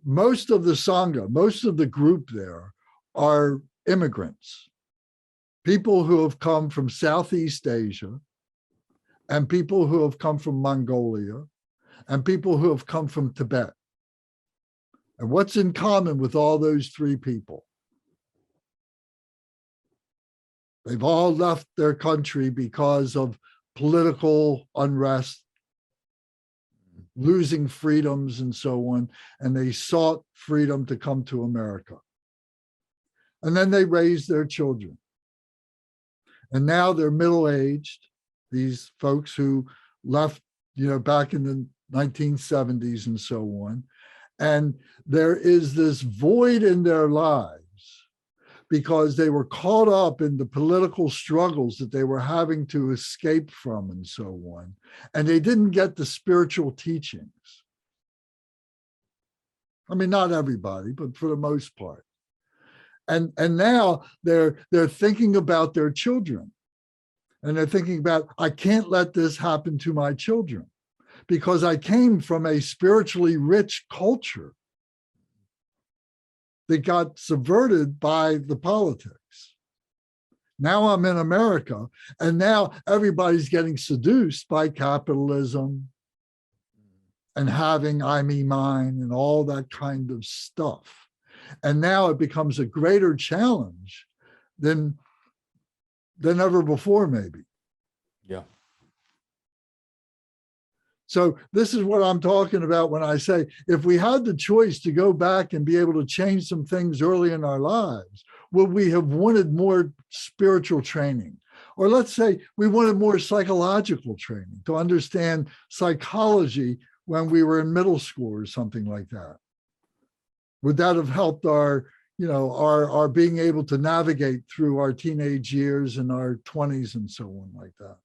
most of the Sangha, most of the group there are immigrants, people who have come from Southeast Asia, and people who have come from Mongolia, and people who have come from Tibet. And what's in common with all those 3 people? They've all left their country because of political unrest, losing freedoms and so on, and they sought freedom to come to America. And then they raised their children. And now they're middle-aged, these folks who left, back in the 1970s and so on. And there is this void in their lives because they were caught up in the political struggles that they were having to escape from and so on. And they didn't get the spiritual teachings. I mean, not everybody, but for the most part. And now they're thinking about their children. And they're thinking about, I can't let this happen to my children, because I came from a spiritually rich culture that got subverted by the politics. Now I'm in America, and now everybody's getting seduced by capitalism and having I, me, mine, and all that kind of stuff. And now it becomes a greater challenge than ever before, maybe. Yeah. So this is what I'm talking about when I say, if we had the choice to go back and be able to change some things early in our lives, would we have wanted more spiritual training? Or let's say we wanted more psychological training to understand psychology when we were in middle school or something like that. Would that have helped our being able to navigate through our teenage years and our 20s and so on like that?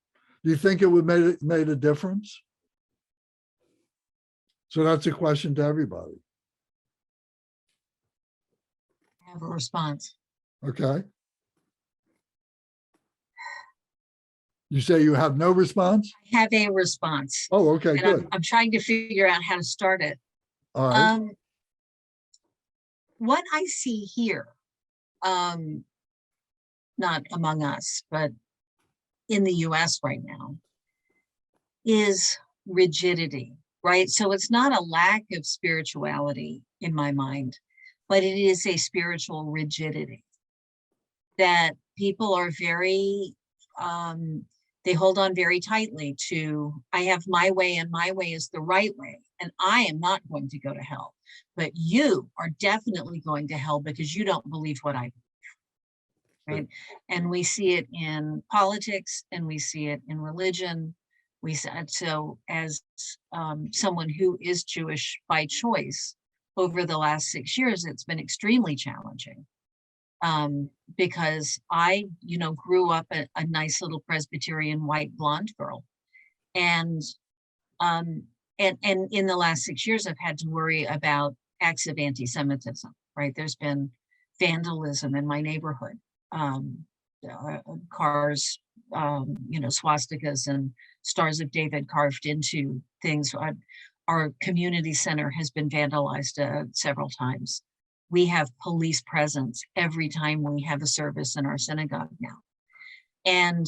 Do you think it would made a difference? So that's a question to everybody. I have a response. Okay. You say you have no response? I have a response. Oh, okay, And good. I'm trying to figure out how to start it. All right. What I see here, not among us, but in the US right now, is rigidity, right? So it's not a lack of spirituality in my mind, but it is a spiritual rigidity that people are very, they hold on very tightly to, I have my way and my way is the right way. And I am not going to go to hell, but you are definitely going to hell because you don't believe what I believe, right? And we see it in politics and we see it in religion. We said, so as someone who is Jewish by choice, over the last 6 years, it's been extremely challenging. Because I, grew up a nice little Presbyterian white blonde girl. And in the last 6 years, I've had to worry about acts of anti-Semitism, right? There's been vandalism in my neighborhood, cars, swastikas and Stars of David carved into things. Our community center has been vandalized several times. We have police presence every time we have a service in our synagogue now. And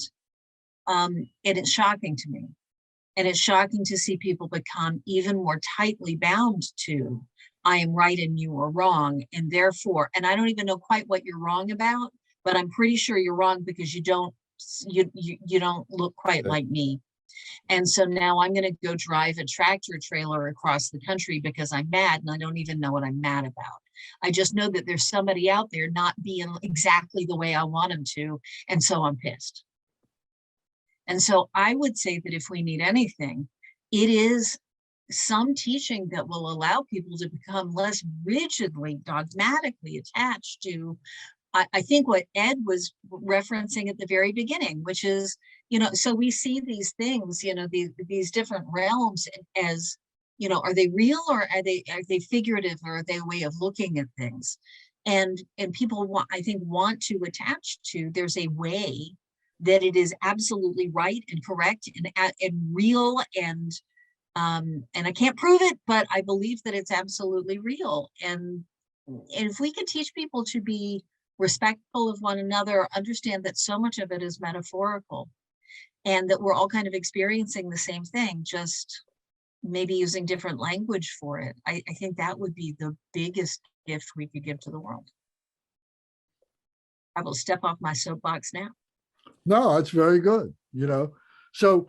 it is shocking to me. And it's shocking to see people become even more tightly bound to, I am right and you are wrong. And therefore, and I don't even know quite what you're wrong about, but I'm pretty sure you're wrong because you don't look quite like me. And so now I'm going to go drive a tractor trailer across the country because I'm mad and I don't even know what I'm mad about. I just know that there's somebody out there not being exactly the way I want them to. And so I'm pissed. And so I would say that if we need anything, it is some teaching that will allow people to become less rigidly, dogmatically attached to, I think what Ed was referencing at the very beginning, which is, so we see these things, these different realms as, are they real or are they figurative, or are they a way of looking at things? And people want to attach to, there's a way that it is absolutely right and correct and real and I can't prove it, but I believe that it's absolutely real. And if we could teach people to be respectful of one another, understand that so much of it is metaphorical and that we're all kind of experiencing the same thing, just maybe using different language for it. I think that would be the biggest gift we could give to the world. I will step off my soapbox now. No, that's very good. So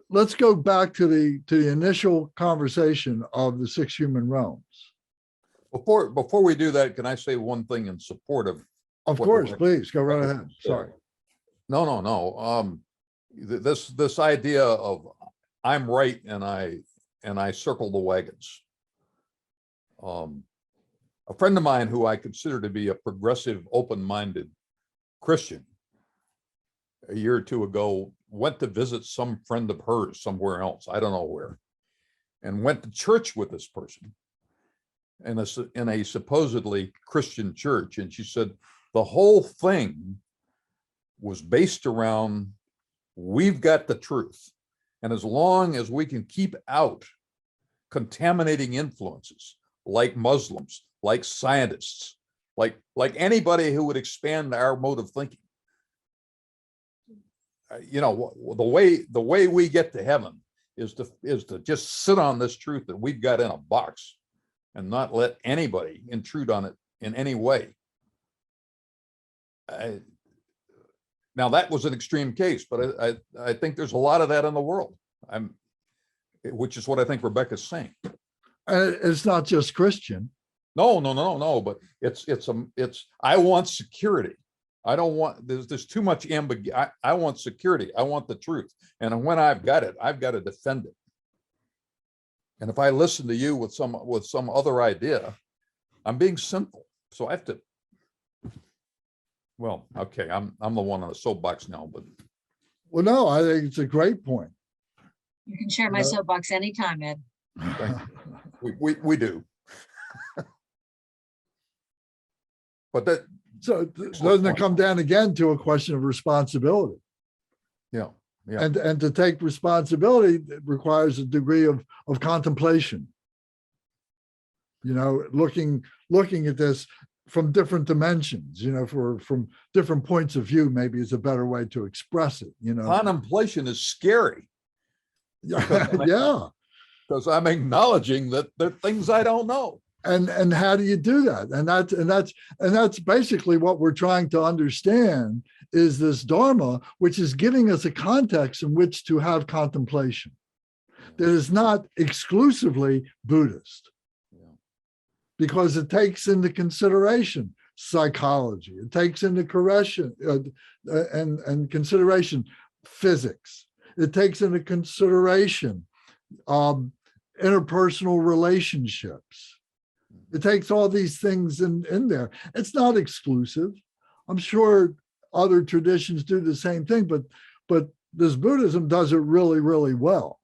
let's go back to the initial conversation of the 6 human realms. Before we do that, can I say one thing in support of? Of what course, Rebecca- please go right ahead. Sorry. No. This idea of I'm right and I circle the wagons. A friend of mine who I consider to be a progressive, open-minded Christian, a year or two ago, went to visit some friend of hers somewhere else, I don't know where, and went to church with this person in a supposedly Christian church. And she said the whole thing was based around, we've got the truth. And as long as we can keep out contaminating influences like Muslims, like scientists, like anybody who would expand our mode of thinking, the way we get to heaven is to just sit on this truth that we've got in a box and not let anybody intrude on it in any way. Now that was an extreme case, but I think there's a lot of that in the world. Which is what I think Rebecca's saying. It's not just Christian. No, but it's I want security. I don't want, there's too much ambiguity. I want security. I want the truth. And when I've got it, I've got to defend it. And if I listen to you with some other idea, I'm being sinful. So I have to, well, okay, I'm the one on the soapbox now, but. Well, no, I think it's a great point. You can share my soapbox anytime, Ed. We do. But that. So doesn't it come down again to a question of responsibility? Yeah. Yeah. And to take responsibility requires a degree of contemplation. You know, looking at this from different dimensions, you know, from different points of view, maybe is a better way to express it, you know. Contemplation is scary Yeah. because I'm acknowledging that there are things I don't know. And how do you do that? And that's basically what we're trying to understand, is this Dharma, which is giving us a context in which to have contemplation that is not exclusively Buddhist, because it takes into consideration psychology, it takes into consideration physics, it takes into consideration interpersonal relationships. It takes all these things in there. It's not exclusive. I'm sure other traditions do the same thing, but this Buddhism does it really, really well.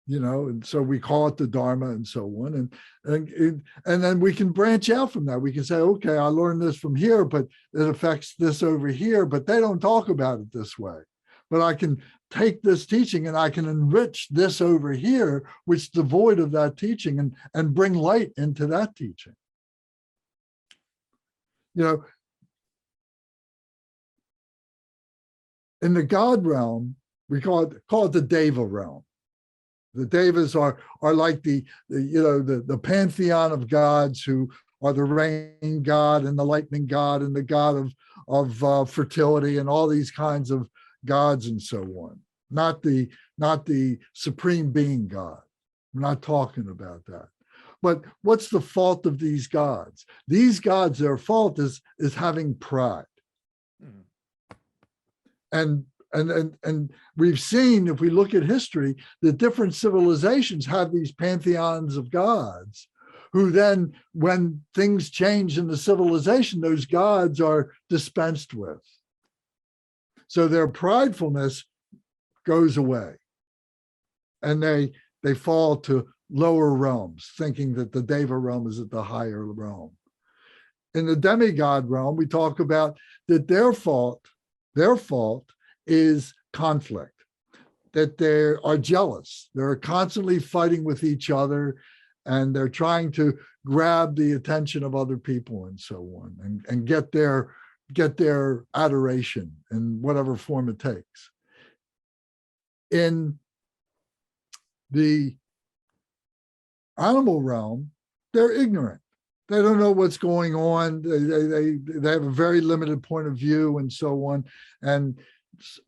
You know, and so we call it the Dharma and so on. And then we can branch out from that. We can say, okay, I learned this from here, but it affects this over here, but they don't talk about it this way. But I can take this teaching and I can enrich this over here, which is devoid of that teaching, and bring light into that teaching. You know, in the God realm, we call it the Deva realm. The Devas are like the pantheon of gods, who are the rain god and the lightning god and the god of fertility and all these kinds of gods and so on. Not the supreme being God. We're not talking about that. But what's the fault of these gods? These gods, their fault is having pride. And we've seen, if we look at history, that different civilizations have these pantheons of gods, who then, when things change in the civilization, those gods are dispensed with. So their pridefulness goes away, and they fall to lower realms, thinking that the Deva realm is at the higher realm. In the demigod realm, we talk about that their fault is conflict, that they are jealous. They're constantly fighting with each other, and they're trying to grab the attention of other people and so on, and get their adoration in whatever form it takes. In the animal realm, they're ignorant. They don't know what's going on. They have a very limited point of view and so on. And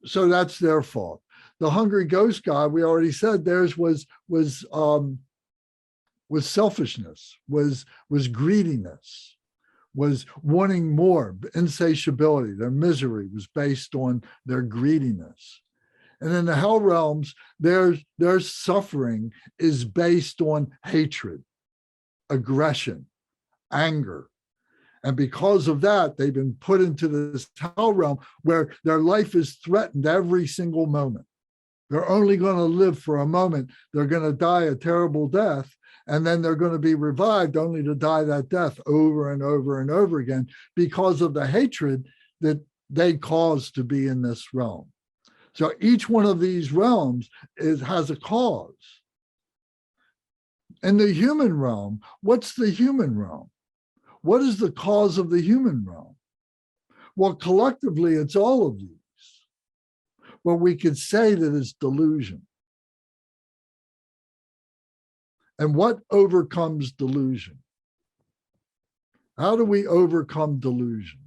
so that's their fault. The hungry ghost god, we already said, theirs was selfishness, was greediness, was wanting more, insatiability. Their misery was based on their greediness. And in the hell realms, their suffering is based on hatred, aggression, anger. And because of that, they've been put into this hell realm where their life is threatened every single moment. They're only going to live for a moment. They're going to die a terrible death, and then they're going to be revived only to die that death over and over and over again because of the hatred that they caused to be in this realm. So each one of these realms has a cause. In the human realm, what's the human realm? What is the cause of the human realm? Well, collectively, it's all of these. Well, we could say that it's delusion. And what overcomes delusion? How do we overcome delusion?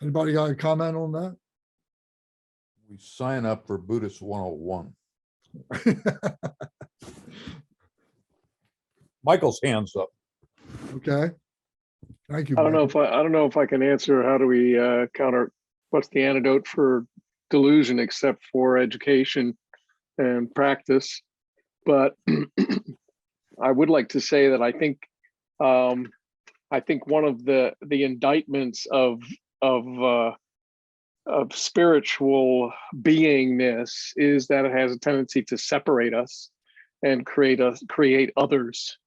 Anybody got a comment on that? We sign up for Buddhist 101. Michael's hands up. Okay. Thank you. I don't Michael. know if I can answer how do we counter, what's the antidote for delusion except for education and practice. But I would like to say that I think one of the indictments of spiritual beingness is that it has a tendency to separate us and create others.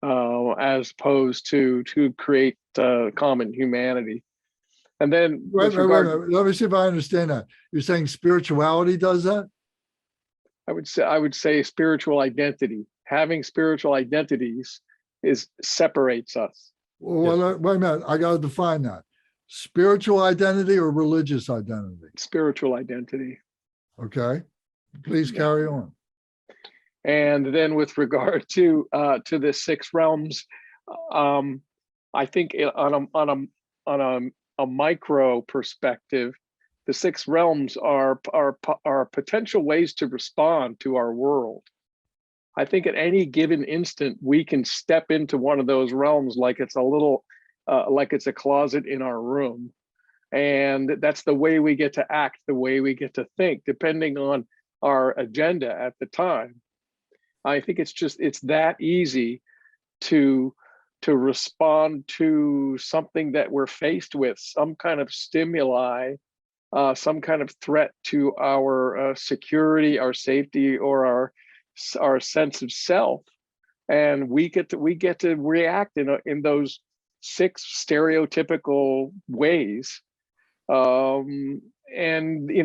as opposed to create common humanity. And then Wait, with wait, regard, wait, let me see if I understand that. You're saying spirituality does that? I would say spiritual identity. Having spiritual identities separates us. Well, wait a minute. I got to define that. Spiritual identity or religious identity? Spiritual identity. Okay. Please Yeah. carry on. And then with regard to the six realms, I think on a micro perspective, the six realms are potential ways to respond to our world. I think at any given instant, we can step into one of those realms like it's a closet in our room. And that's the way we get to act, the way we get to think, depending on our agenda at the time. I think it's that easy to respond to something that we're faced with, some kind of stimuli, some kind of threat to our security, our safety, or our sense of self, and we get to react in those six stereotypical ways, and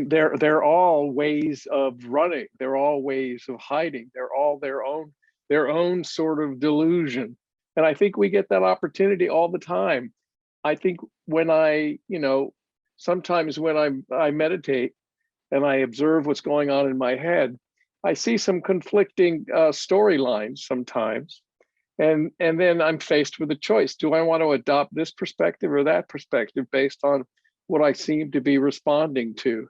they're all ways of running. They're all ways of hiding. They're all their own sort of delusion. And I think we get that opportunity all the time. I think when sometimes when I meditate and I observe what's going on in my head, I see some conflicting storylines sometimes. And then I'm faced with a choice. Do I want to adopt this perspective or that perspective based on what I seem to be responding to?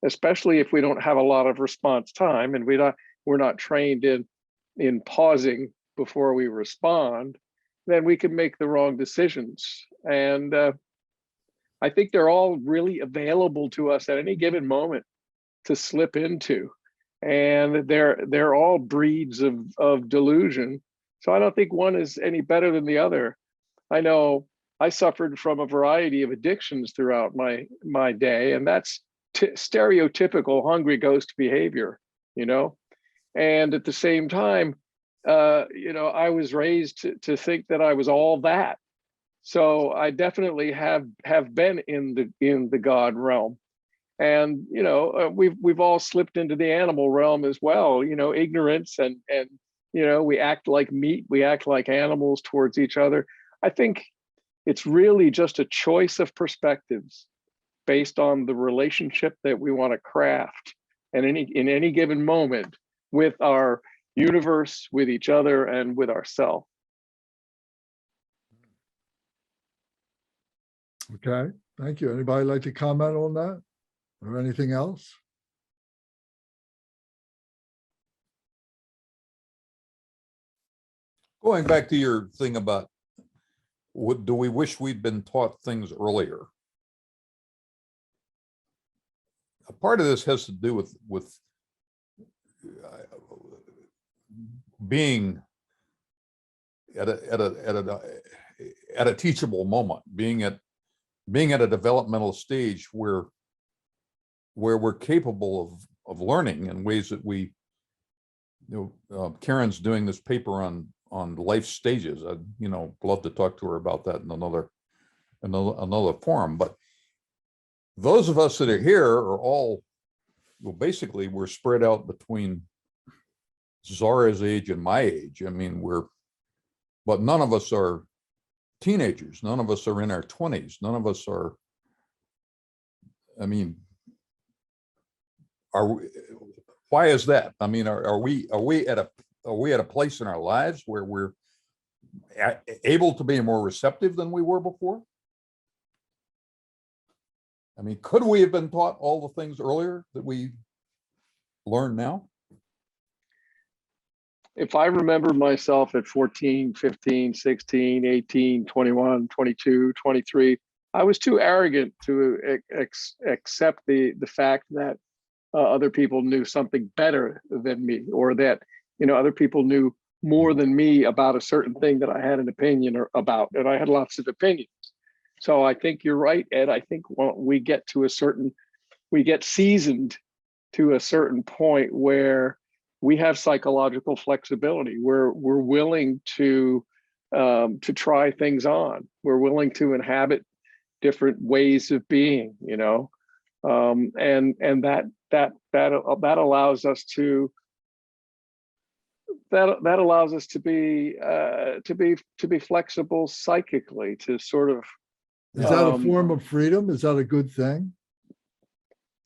Especially if we don't have a lot of response time and we're not trained in pausing before we respond, then we can make the wrong decisions. And I think they're all really available to us at any given moment to slip into. And they're all breeds of delusion. So I don't think one is any better than the other. I know I suffered from a variety of addictions throughout my day, and that's stereotypical hungry ghost behavior, And at the same time, I was raised to think that I was all that. So I definitely have been in the God realm. And we've all slipped into the animal realm as well, ignorance and we act like meat, we act like animals towards each other. I think it's really just a choice of perspectives based on the relationship that we want to craft and in any given moment with our universe, with each other, and with ourselves. Okay, thank you. Anybody like to comment on that or anything else? Going back to your thing about do we wish we'd been taught things earlier? A part of this has to do with being at a teachable moment, being at a developmental stage where we're capable of learning in ways that we, Karen's doing this paper on life stages. I'd love to talk to her about that in another forum. But those of us that are here are all, basically we're spread out between Zara's age and my age. I mean, but none of us are teenagers. None of us are in our 20s. None of us are, why is that? I mean, are we at a place in our lives where we're able to be more receptive than we were before? I mean, could we have been taught all the things earlier that we learn now? If I remember myself at 14, 15, 16, 18, 21, 22, 23, I was too arrogant to accept the fact that other people knew something better than me, or that other people knew more than me about a certain thing that I had an opinion about, and I had lots of opinions. So I think you're right, Ed. I think we get seasoned to a certain point where we have psychological flexibility. We're willing to to try things on. We're willing to inhabit different ways of being, and that allows us to be flexible psychically, to sort of. Is that a form of freedom? Is that a good thing?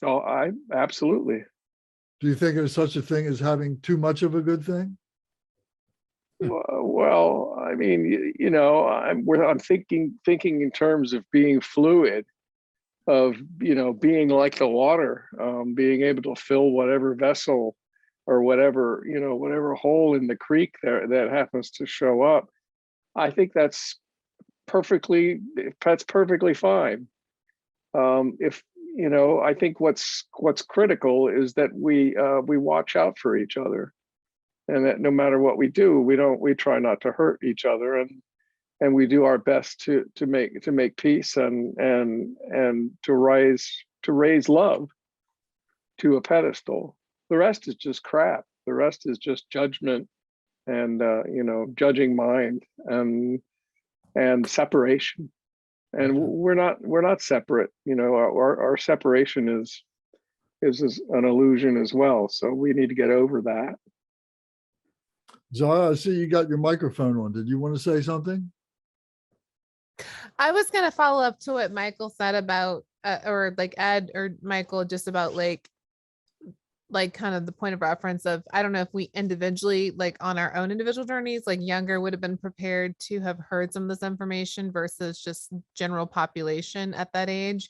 Oh, absolutely. Do you think there's such a thing as having too much of a good thing? Well, I mean, I'm thinking in terms of being fluid, of being like the water, being able to fill whatever vessel or whatever hole in the creek there that happens to show up. I think that's perfectly fine. I think what's critical is that we watch out for each other, and that no matter what we do, we try not to hurt each other, and we do our best to make peace and to raise love to a pedestal. The rest is just crap. The rest is just judgment and judging mind and separation. And we're not separate. Our separation is an illusion as well. So we need to get over that. Zara, I see you got your microphone on. Did you want to say something? I was going to follow up to what Michael said about, or like Ed or Michael, just about like kind of the point of reference of, I don't know if we individually, like on our own individual journeys, like younger would have been prepared to have heard some of this information versus just general population at that age.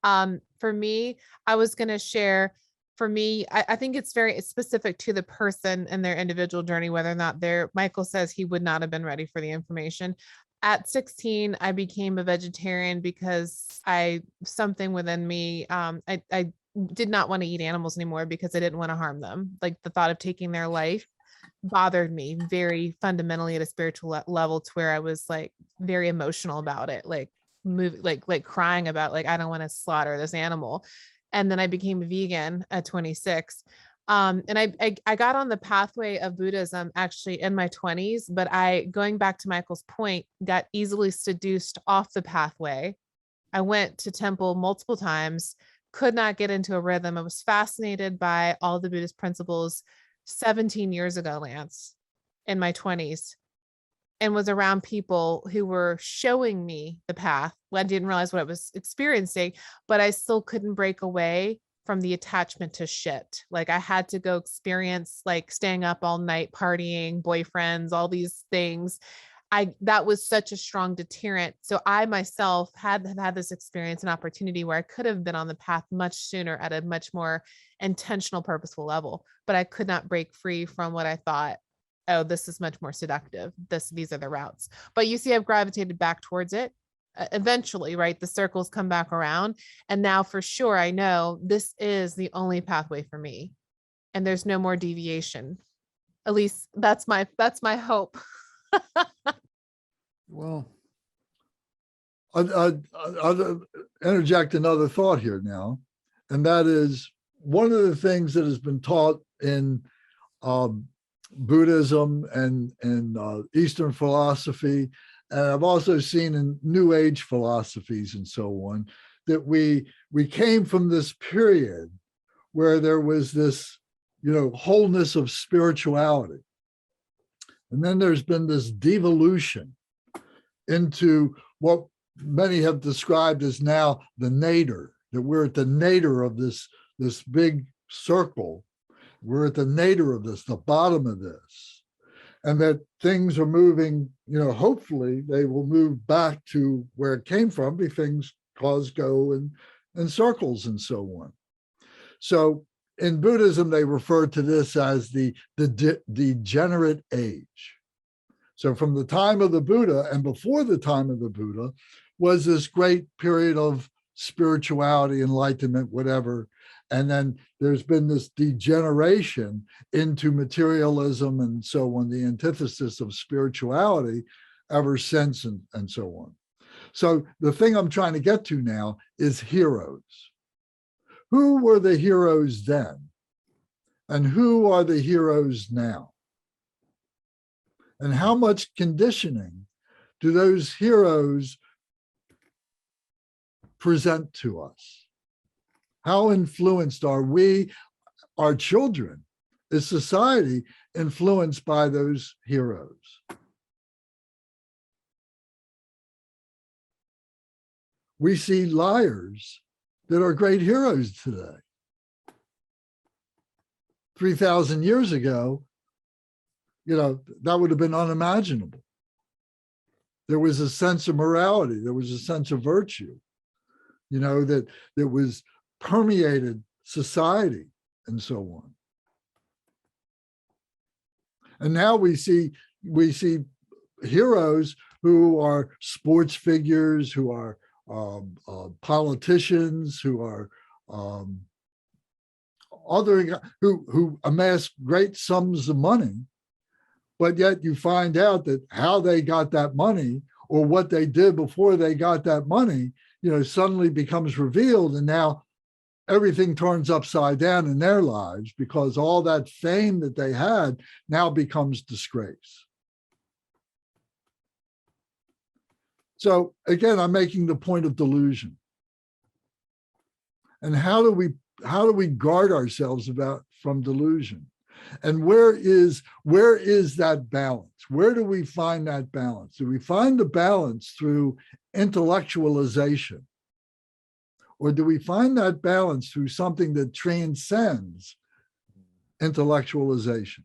For me, I was going to share, for me, I think it's very specific to the person and their individual journey, whether or not Michael says he would not have been ready for the information. At 16, I became a vegetarian because something within me, I did not want to eat animals anymore because I didn't want to harm them. Like the thought of taking their life bothered me very fundamentally at a spiritual level, to where I was like very emotional about it, like crying about like, I don't want to slaughter this animal. And then I became a vegan at 26. And I got on the pathway of Buddhism actually in my 20s, but going back to Michael's point, got easily seduced off the pathway. I went to temple multiple times, could not get into a rhythm. I was fascinated by all the Buddhist principles 17 years ago, Lance, in my 20s, and was around people who were showing me the path. Well, I didn't realize what I was experiencing, but I still couldn't break away from the attachment to shit. Like I had to go experience like staying up all night, partying, boyfriends, all these things. That was such a strong deterrent. So I myself had this experience and opportunity where I could have been on the path much sooner at a much more intentional, purposeful level, but I could not break free from what I thought, oh, this is much more seductive. These are the routes. But you see, I've gravitated back towards it. Eventually, right? The circles come back around. And now for sure, I know this is the only pathway for me. And there's no more deviation. At least that's my hope. Well, I'll interject another thought here now. And that is one of the things that has been taught in Buddhism and Eastern philosophy, and I've also seen in New Age philosophies and so on, that we came from this period where there was this, wholeness of spirituality. And then there's been this devolution into what many have described as now the nadir, that we're at the nadir of this big circle. We're at the nadir of this, the bottom of this. And that things are moving, hopefully they will move back to where it came from, because things go in circles and so on. So in Buddhism, they refer to this as the Degenerate Age. So from the time of the Buddha and before the time of the Buddha was this great period of spirituality, enlightenment, whatever. And then there's been this degeneration into materialism and so on, the antithesis of spirituality ever since and so on. So the thing I'm trying to get to now is heroes. Who were the heroes then? And who are the heroes now? And how much conditioning do those heroes present to us? How influenced are we, our children, is society influenced by those heroes? We see liars that are great heroes today. 3,000 years ago, that would have been unimaginable. There was a sense of morality. There was a sense of virtue, that was permeated society and so on. And now we see heroes who are sports figures, who are politicians, who are who amass great sums of money, but yet you find out that how they got that money or what they did before they got that money, suddenly becomes revealed, and now everything turns upside down in their lives because all that fame that they had now becomes disgrace. So again, I'm making the point of delusion. And how do we guard ourselves from delusion? And where is that balance? Where do we find that balance? Do we find the balance through intellectualization? Or do we find that balance through something that transcends intellectualization?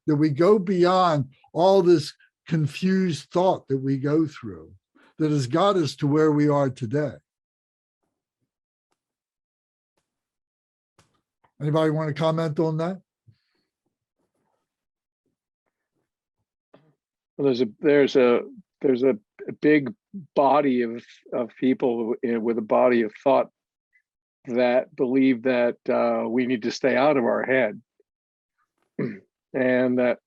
That we go beyond all this confused thought that we go through that has got us to where we are today? Anybody want to comment on that? Well, there's a big body of people with a body of thought that believe that we need to stay out of our head, and that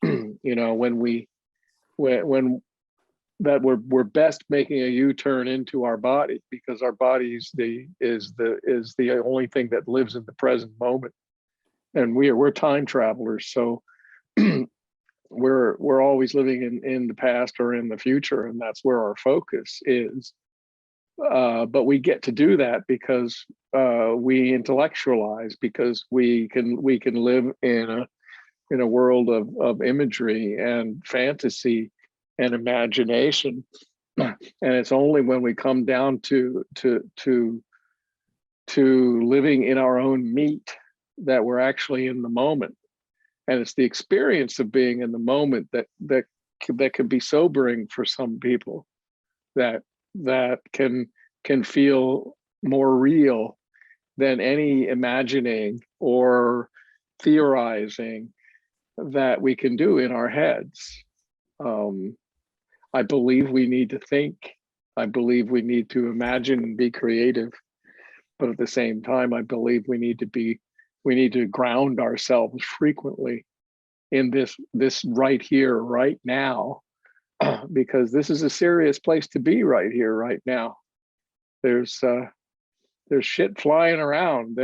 that we're best making a U-turn into our body, because our body is the only thing that lives in the present moment, and we're time travelers. So we're always living in the past or in the future, and that's where our focus is. But we get to do that because we intellectualize, because we can live in a world of imagery and fantasy and imagination. And it's only when we come down to living in our own meat that we're actually in the moment. And it's the experience of being in the moment that can be sobering for some people, that can feel more real than any imagining or theorizing that we can do in our heads. I believe we need to think. I believe we need to imagine and be creative. But at the same time, I believe we need to ground ourselves frequently in this right here, right now, because this is a serious place to be right here, right now. There's shit flying around.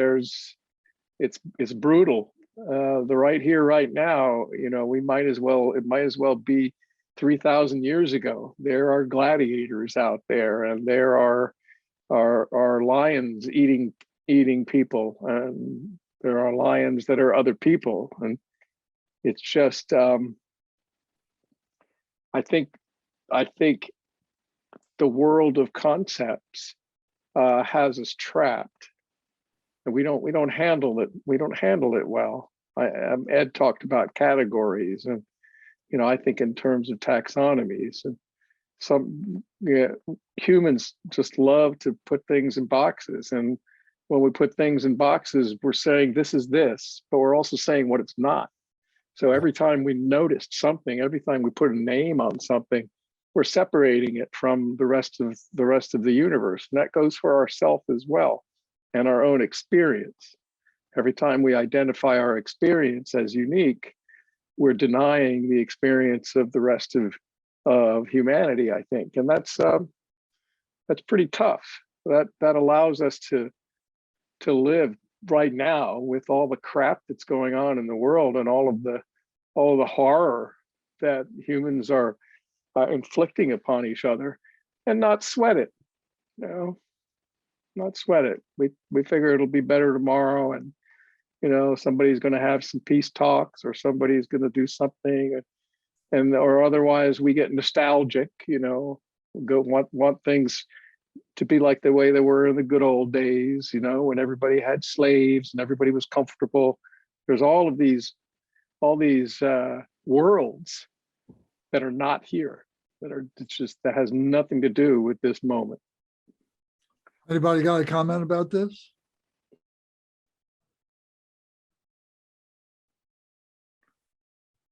It's brutal. The right here, right now, it might as well be 3,000 years ago. There are gladiators out there, and there are lions eating people, and there are lions that are other people, and it's just I think the world of concepts has us trapped, and we don't handle it. We don't handle it well. Ed talked about categories, and I think in terms of taxonomies, and humans just love to put things in boxes. And when we put things in boxes, we're saying this is this, but we're also saying what it's not. So every time we noticed something, every time we put a name on something, we're separating it from the rest of the universe. And that goes for ourselves as well, and our own experience. Every time we identify our experience as unique, we're denying the experience of the rest of humanity, I think. And that's pretty tough. That allows us to live right now with all the crap that's going on in the world, and all of the horror that humans are inflicting upon each other, and not sweat it. You know, not sweat it. We figure it'll be better tomorrow, and you know, somebody's going to have some peace talks, or somebody's going to do something, and or otherwise we get nostalgic. You know, want things to be like the way they were in the good old days. You know, when everybody had slaves and everybody was comfortable. There's all these worlds that are not here, that has nothing to do with this moment. Anybody got a comment about this?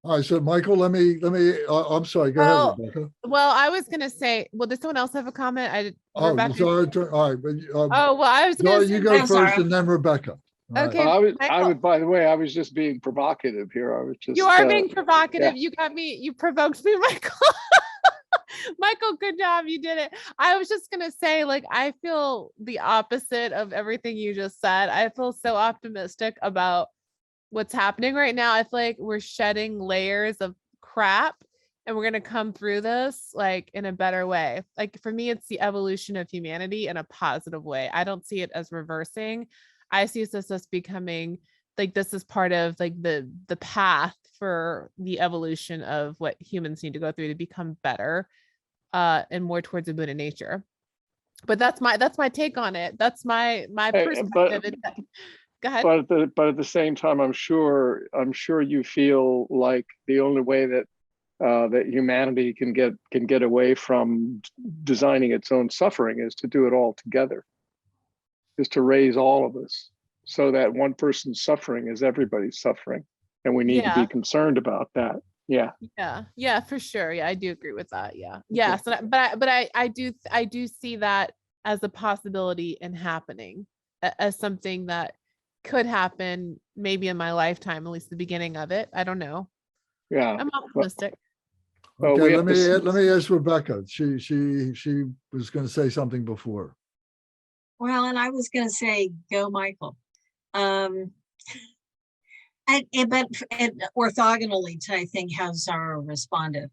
All right, so Michael, I'm sorry, go Well, ahead, Rebecca. Well, I was gonna say, well, does someone else have a comment? Oh, Rebecca. sorry, all right, but, Oh, well, I was no, gonna you say, go I'm first sorry. and then Rebecca. All right. Okay, I Michael. would, by the way, I was just being provocative here. I was just. You are being provocative. yeah. You provoked me, Michael. Michael, good job. You did it. I was just going to say, like, I feel the opposite of everything you just said. I feel so optimistic about what's happening right now. I feel like we're shedding layers of crap and we're going to come through this like in a better way. Like for me, it's the evolution of humanity in a positive way. I don't see it as reversing. I see this as becoming like, this is part of like the path for the evolution of what humans need to go through to become better and more towards a Buddha nature. But that's my take on it. That's my perspective. Go ahead. But at the same time, I'm sure you feel like the only way that that humanity can get away from designing its own suffering is to do it all together, is to raise all of us, so that one person's suffering is everybody's suffering, and we need to be concerned about that. Yeah, for sure. Yeah, I do agree with that. Yeah. So, but I do see that as a possibility in happening, as something that could happen maybe in my lifetime, at least the beginning of it. I don't know. Yeah, I'm optimistic. Well, Okay, we let have me ask Rebecca. She was going to say something before. Well, and I was going to say, go, Michael. But orthogonally to, I think, how Zara responded.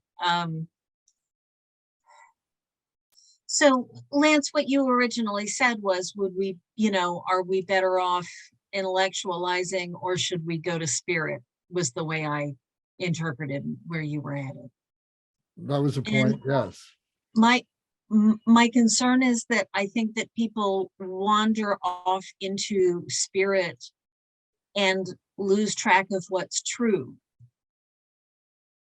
So Lance, what you originally said was, would we, are we better off intellectualizing, or should we go to spirit, was the way I interpreted where you were headed. That was the point, yes. My concern is that I think that people wander off into spirit and lose track of what's true.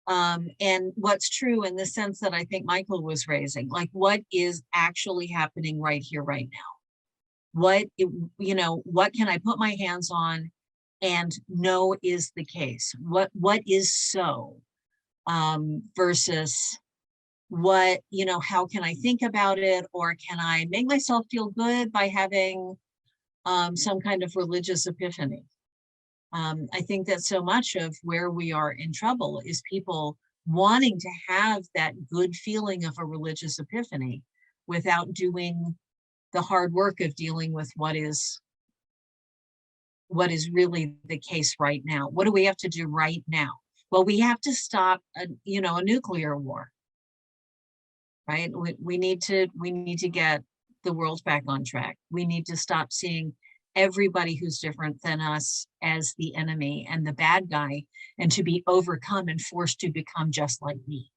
And what's true in the sense that I think Michael was raising, like what is actually happening right here, right now? What can I put my hands on and know is the case? What is so, versus what, how can I think about it? Or can I make myself feel good by having some kind of religious epiphany? I think that so much of where we are in trouble is people wanting to have that good feeling of a religious epiphany without doing the hard work of dealing with what is really the case right now. What do we have to do right now? Well, we have to stop a nuclear war, right? We need to get the world back on track. We need to stop seeing everybody who's different than us as the enemy and the bad guy, and to be overcome and forced to become just like me.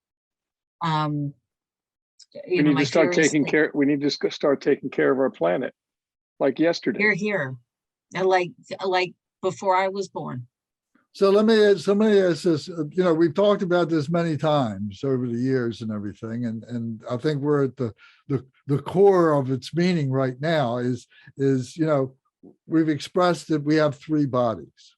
We need to start taking care. We need to start taking care of our planet, like yesterday. Here, and like before I was born. So let me ask this. We've talked about this many times over the years and everything, and I think we're at the core of its meaning right now. Is we've expressed that we have three bodies.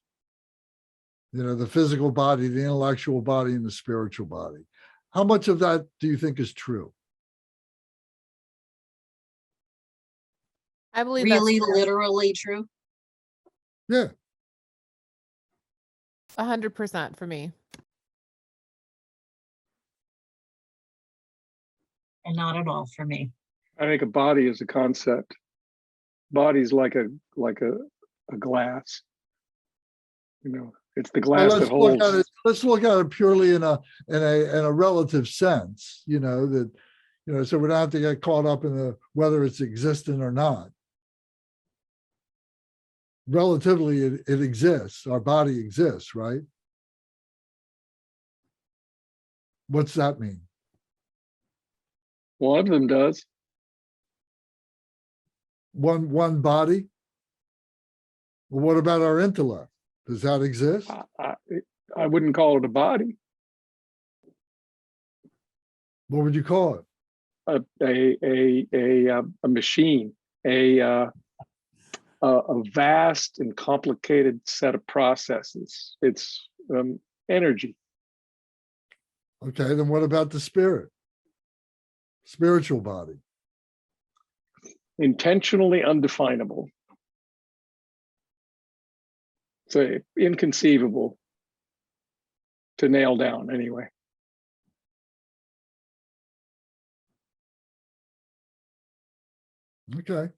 The physical body, the intellectual body, and the spiritual body. How much of that do you think is true? I believe Really, that's literally true. Yeah. 100% for me. And not at all for me. I think a body is a concept. Body's like a glass. It's the Well, glass that holds. let's look at it purely in a relative sense, that, so we don't have to get caught up in whether it's existent or not. Relatively, it exists. Our body exists, right? What's that mean? One of them does. One body? Well, what about our intellect? Does that exist? I wouldn't call it a body. What would you call it? A machine, a vast and complicated set of processes. It's energy. Okay, then what about the spirit? Spiritual body. Intentionally undefinable. So inconceivable to nail down anyway. Okay.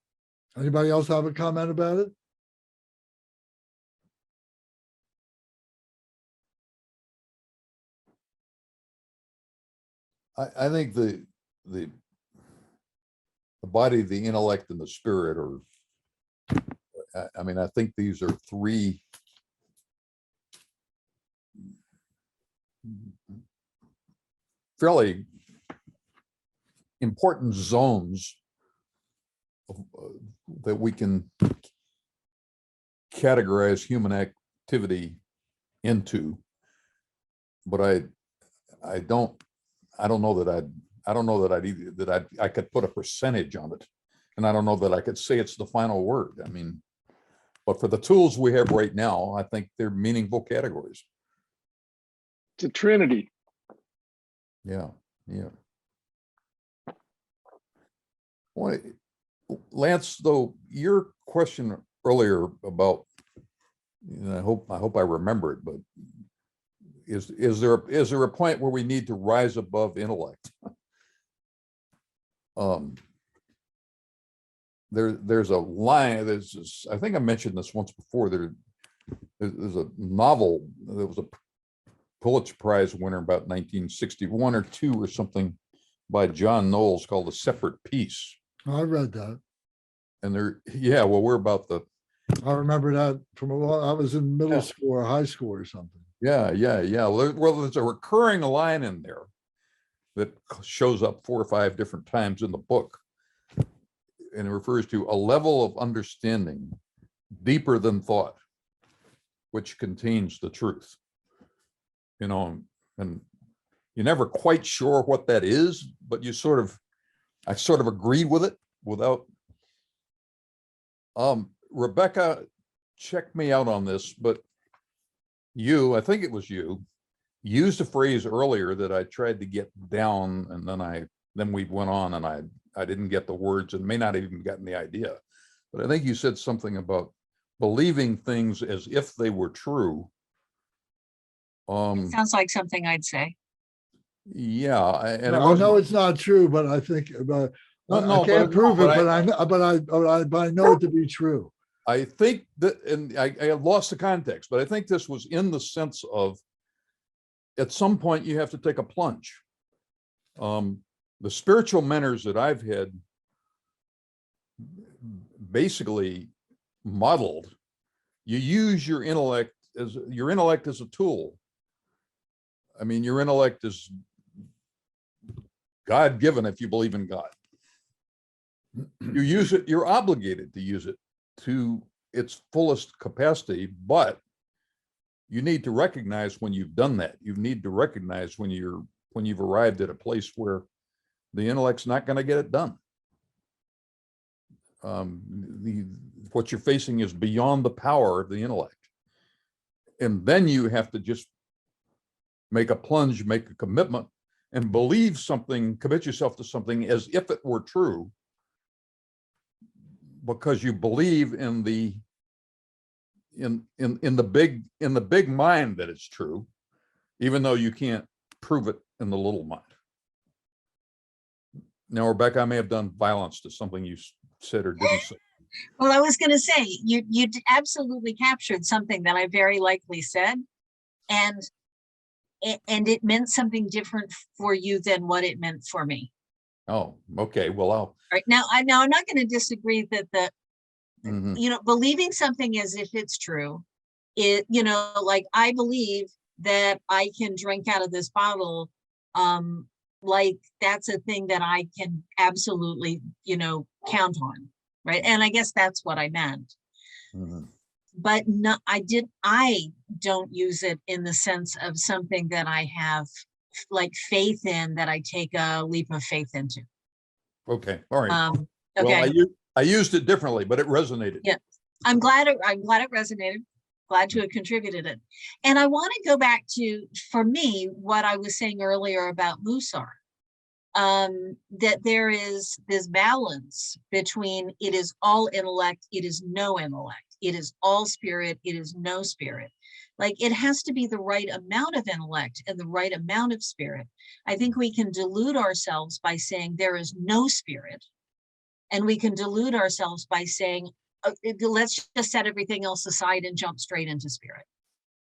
Anybody else have a comment about it? I think the body, the intellect, and the spirit are, I mean, I think these are three fairly important zones that we can categorize human activity into. But I don't know that I could put a percentage on it. And I don't know that I could say it's the final word. I mean, but for the tools we have right now, I think they're meaningful categories. It's a trinity. Yeah, yeah. Well, Lance, though, your question earlier about, I hope I remember it, but is there a point where we need to rise above intellect? There's a line. I think I mentioned this once before. There's a novel that was a Pulitzer Prize winner about 1961 or 2 or something by John Knowles called A Separate Peace. I read that. And we're about I remember that from I was in middle school or high school or something. Yeah. Well, there's a recurring line in there that shows up 4 or 5 different times in the book. And it refers to a level of understanding deeper than thought, which contains the truth. And you're never quite sure what that is, but I sort of agreed with it without. Rebecca, check me out on this, but I think it was you, used a phrase earlier that I tried to get down, and then we went on, and I didn't get the words and may not have even gotten the idea. But I think you said something about believing things as if they were true. Sounds like something I'd say. Yeah, and I know it's not true, but I think I can't prove it, but I know it to be true. I think that, and I lost the context, but I think this was in the sense of, at some point you have to take a plunge. The spiritual mentors that I've had basically modeled, you use your intellect as a tool. I mean, your intellect is God-given if you believe in God. You use it, you're obligated to use it to its fullest capacity, but you need to recognize when you've done that. You need to recognize when you've arrived at a place where the intellect's not going to get it done. What you're facing is beyond the power of the intellect. And then you have to just make a plunge, make a commitment, and believe something, commit yourself to something as if it were true, because you believe in the big mind that it's true, even though you can't prove it in the little mind. Now, Rebecca, I may have done violence to something you said or didn't say. Well, I was going to say, you absolutely captured something that I very likely said, and it meant something different for you than what it meant for me. Oh, okay. Well, Right now, I'm not going to disagree that mhm. believing something as if it's true, like I believe that I can drink out of this bottle, like that's a thing that I can absolutely, count on, right? And I guess that's what I meant. Mhm. But no, I don't use it in the sense of something that I have like faith in, that I take a leap of faith into. Okay. All right. Well, Well, I used it differently, but it resonated. Yeah. I'm glad it resonated. Glad to have contributed it. And I want to go back to, for me, what I was saying earlier about Musar. That there is this balance between it is all intellect, it is no intellect, it is all spirit, it is no spirit. Like it has to be the right amount of intellect and the right amount of spirit. I think we can delude ourselves by saying there is no spirit. And we can delude ourselves by saying, let's just set everything else aside and jump straight into spirit.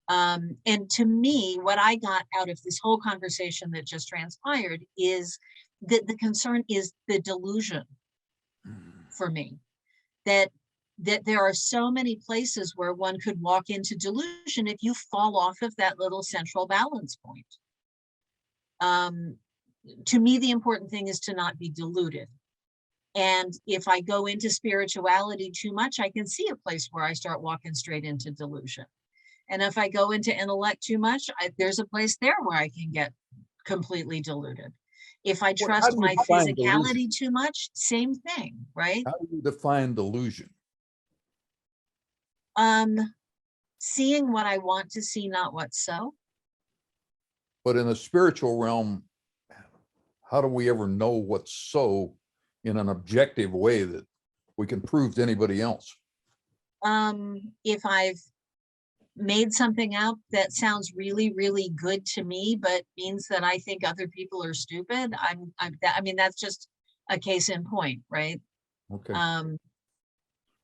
And to me, what I got out of this whole conversation that just transpired is that the concern is the delusion for me, that there are so many places where one could walk into delusion if you fall off of that little central balance point. To me, the important thing is to not be deluded. And if I go into spirituality too much, I can see a place where I start walking straight into delusion. And if I go into intellect too much, there's a place there where I can get completely deluded. If I How trust do you my define physicality delusion? too much, same thing, right? How do you define delusion? Seeing what I want to see, not what's so. But in the spiritual realm, how do we ever know what's so in an objective way that we can prove to anybody else? If I've made something up that sounds really, really good to me, but means that I think other people are stupid, I mean, that's just a case in point, right? Okay.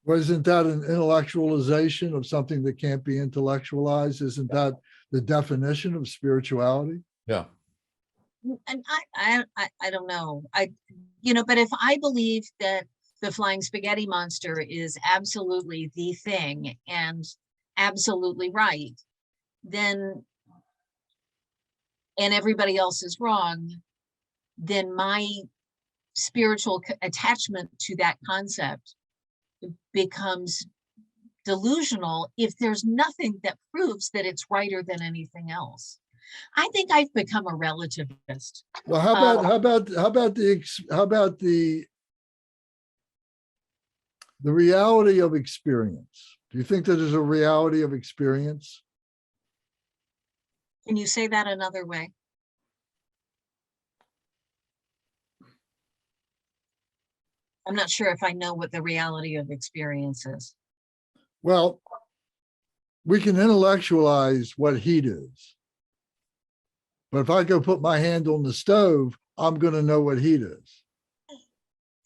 Well, isn't that an intellectualization of something that can't be intellectualized? Isn't that the definition of spirituality? Yeah. And I don't know. But if I believe that the flying spaghetti monster is absolutely the thing and absolutely right, then, and everybody else is wrong, then my spiritual attachment to that concept becomes delusional if there's nothing that proves that it's righter than anything else. I think I've become a relativist. Well, how about the reality of experience? Do you think that there's a reality of experience? Can you say that another way? I'm not sure if I know what the reality of experience is. Well, we can intellectualize what heat is. But if I go put my hand on the stove, I'm going to know what heat is.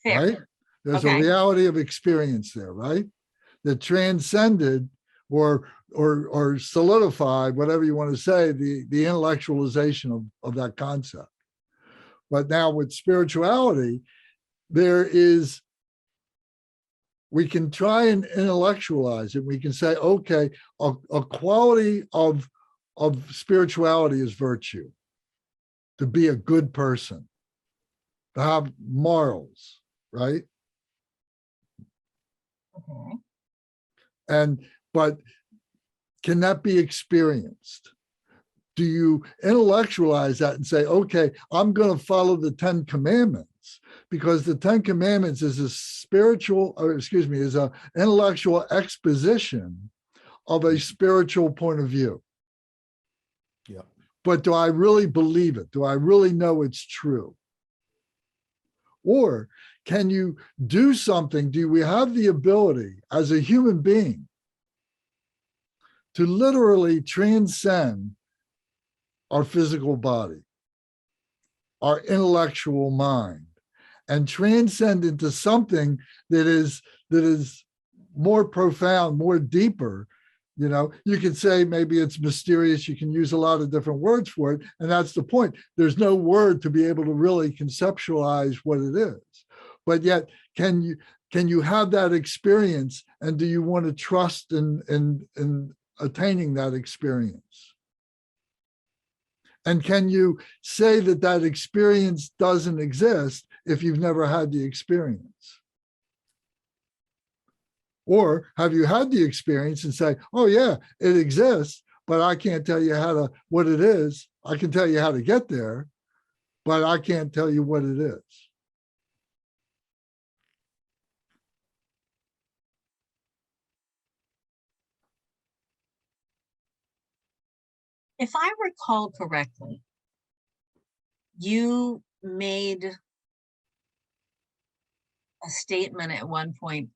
Fair. Right? There's a reality of experience there, right? That transcended or solidified, whatever you want to say, the intellectualization of that concept. But now with spirituality, we can try and intellectualize it. We can say, okay, a quality of spirituality is virtue, to be a good person, to have morals, right? Okay. But can that be experienced? Do you intellectualize that and say, okay, I'm going to follow the 10 Commandments because the 10 Commandments is is an intellectual exposition of a spiritual point of view. Yeah. But do I really believe it? Do I really know it's true? Or can you do something? Do we have the ability as a human being to literally transcend our physical body, our intellectual mind, and transcend into something that is more profound, more deeper. You know, you could say maybe it's mysterious. You can use a lot of different words for it. And that's the point. There's no word to be able to really conceptualize what it is. But yet, can you have that experience? And do you want to trust in attaining that experience? And can you say that that experience doesn't exist if you've never had the experience? Or have you had the experience and say, oh yeah, it exists, but I can't tell you what it is. I can tell you how to get there, but I can't tell you what it is. If I recall correctly, you made a statement at one point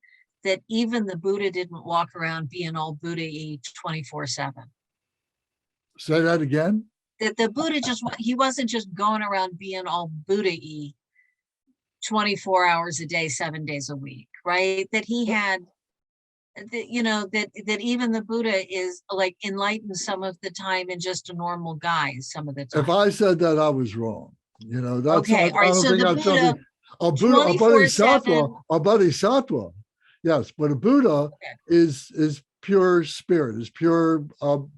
that even the Buddha didn't walk around being all Buddha-y 24/7. Say that again. That the Buddha he wasn't just going around being all Buddha-y 24 hours a day, 7 days a week, right? That he had, that even the Buddha is like enlightened some of the time and just a normal guy some of the time. If I said that, I was wrong. You know, that's okay. All right. So the Buddha, a bodhisattva, yes, but a Buddha is pure spirit, is pure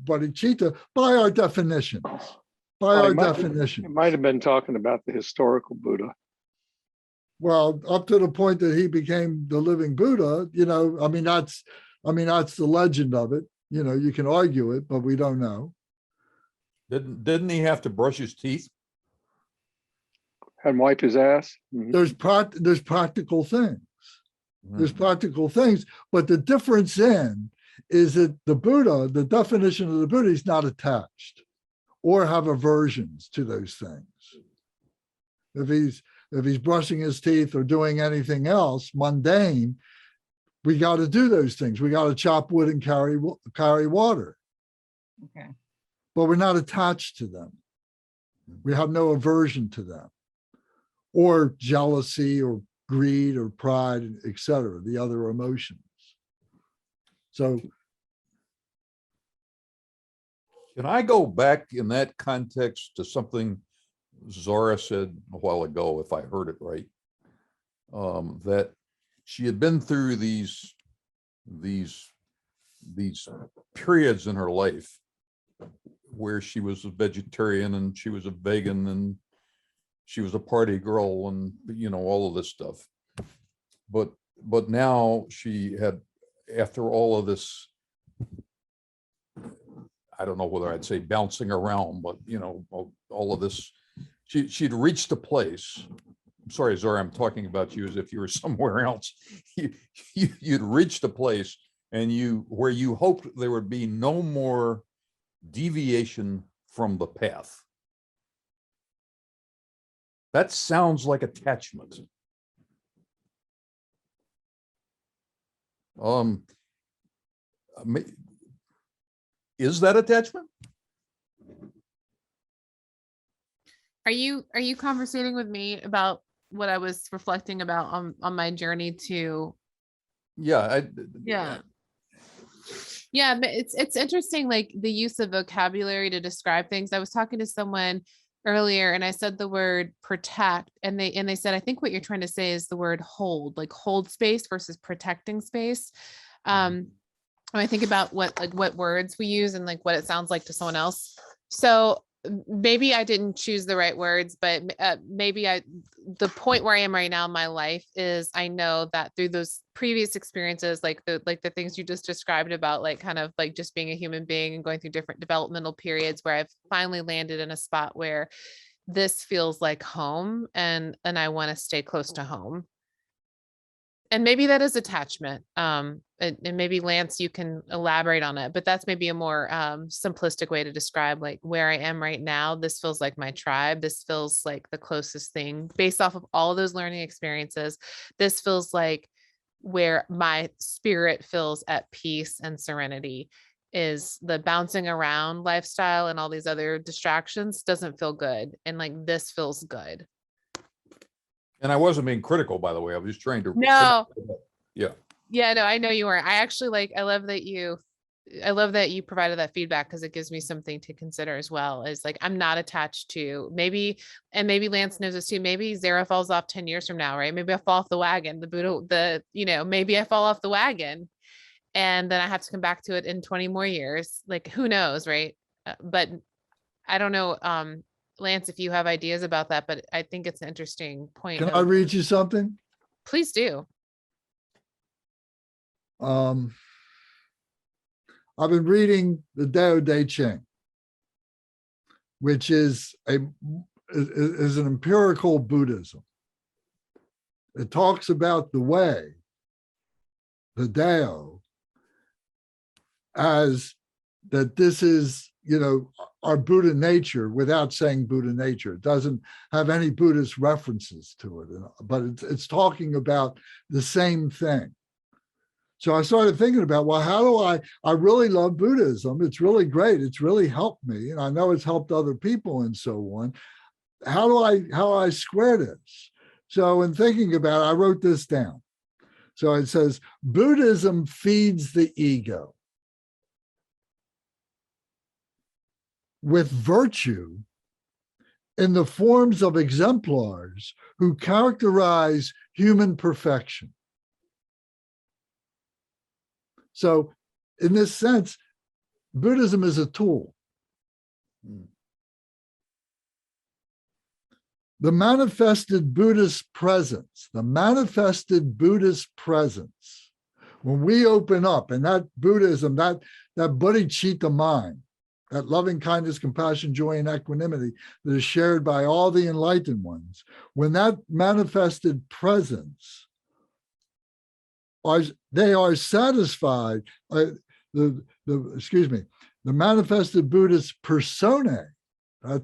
bodhicitta by our definitions. It might have been talking about the historical Buddha. Well, up to the point that he became the living Buddha, that's the legend of it. You know, you can argue it, but we don't know. Didn't he have to brush his teeth? And wipe his ass? Mm-hmm. There's practical things. There's practical things, but the difference is that the Buddha, the definition of the Buddha, is not attached or have aversions to those things. If he's brushing his teeth or doing anything else mundane, we got to do those things. We got to chop wood and carry water. Okay. But we're not attached to them. We have no aversion to them, or jealousy or greed or pride, etc., the other emotions. So can I go back in that context to something Zora said a while ago, if I heard it right, that she had been through these periods in her life where she was a vegetarian and she was a vegan and she was a party girl and, all of this stuff. But now she had, after all of this, I don't know whether I'd say bouncing around, but, all of this, she'd reached a place. I'm sorry, Zora, I'm talking about you as if you were somewhere else. You'd reached a place where you hoped there would be no more deviation from the path. That sounds like attachment. Is that attachment? Are you conversating with me about what I was reflecting about on my journey to? Yeah. Yeah, but it's interesting, like the use of vocabulary to describe things. I was talking to someone earlier and I said the word protect, and they said, I think what you're trying to say is the word hold, like hold space versus protecting space. When I think about what words we use and like what it sounds like to someone else. So maybe I didn't choose the right words, but maybe the point where I am right now in my life is I know that through those previous experiences, like the things you just described about like kind of like just being a human being and going through different developmental periods, where I've finally landed in a spot where this feels like home and I want to stay close to home. And maybe that is attachment. And maybe Lance, you can elaborate on it, but that's maybe a more simplistic way to describe like where I am right now. This feels like my tribe. This feels like the closest thing based off of all of those learning experiences. This feels like where my spirit feels at peace and serenity. Is the bouncing around lifestyle and all these other distractions doesn't feel good. And like this feels good. And I wasn't being critical, by the way. I was just trying to. No. Yeah. Yeah, no, I know you weren't. I actually I love that you provided that feedback, because it gives me something to consider as well. Is like, I'm not attached to maybe Lance knows this too. Maybe Zara falls off 10 years from now, right? Maybe I fall off the wagon, maybe I fall off the wagon and then I have to come back to it in 20 more years. Like, who knows, right? But I don't know, Lance, if you have ideas about that, but I think it's an interesting point. Can I read you something? Please do. I've been reading the Tao Te Ching, which is an empirical Buddhism. It talks about the way, the Tao, as that this is, our Buddha nature, without saying Buddha nature. It doesn't have any Buddhist references to it, but it's talking about the same thing. So I started thinking about, well, how do I really love Buddhism. It's really great. It's really helped me. And I know it's helped other people and so on. How do I square this? So in thinking about it, I wrote this down. So it says, Buddhism feeds the ego with virtue in the forms of exemplars who characterize human perfection. So in this sense, Buddhism is a tool. The manifested Buddhist presence, when we open up, and that Buddhism, that bodhicitta mind, that loving kindness, compassion, joy, and equanimity that is shared by all the enlightened ones, when that manifested presence, they are satisfied, the manifested Buddhist personae, I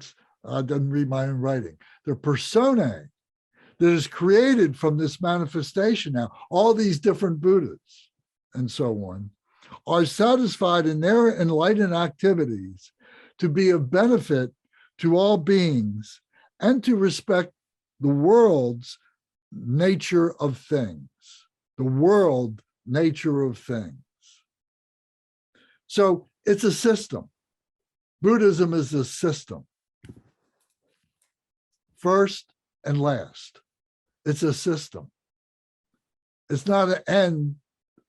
didn't read my own writing, the personae that is created from this manifestation now, all these different Buddhas and so on, are satisfied in their enlightened activities to be of benefit to all beings and to respect the world's nature of things, the world nature of things. So it's a system. Buddhism is a system. First and last, it's a system. It's not an end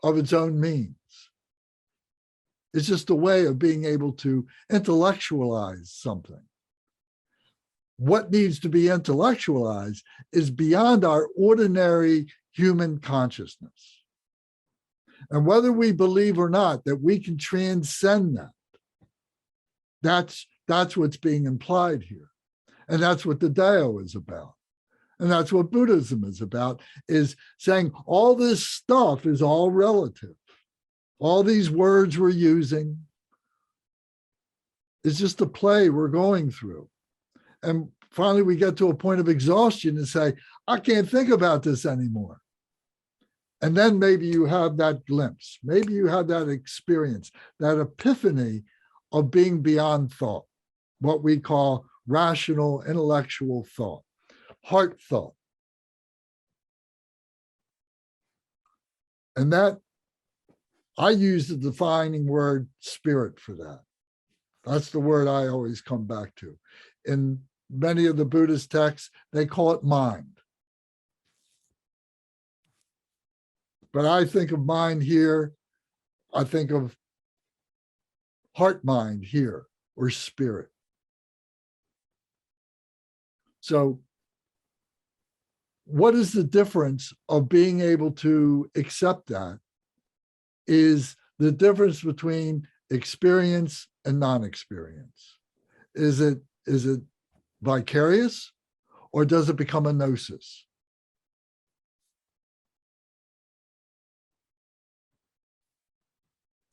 of its own means. It's just a way of being able to intellectualize something. What needs to be intellectualized is beyond our ordinary human consciousness. And whether we believe or not that we can transcend that, that's what's being implied here. And that's what the Tao is about. And that's what Buddhism is about, is saying all this stuff is all relative. All these words we're using is just a play we're going through. And finally, we get to a point of exhaustion and say, I can't think about this anymore. And then maybe you have that glimpse. Maybe you have that experience, that epiphany of being beyond thought, what we call rational, intellectual thought, heart thought. And that, I use the defining word spirit for that. That's the word I always come back to. In many of the Buddhist texts, they call it mind. But I think of mind here, I think of heart mind here, or spirit. So what is the difference of being able to accept that? Is the difference between experience and non-experience. Is it vicarious, or does it become a gnosis?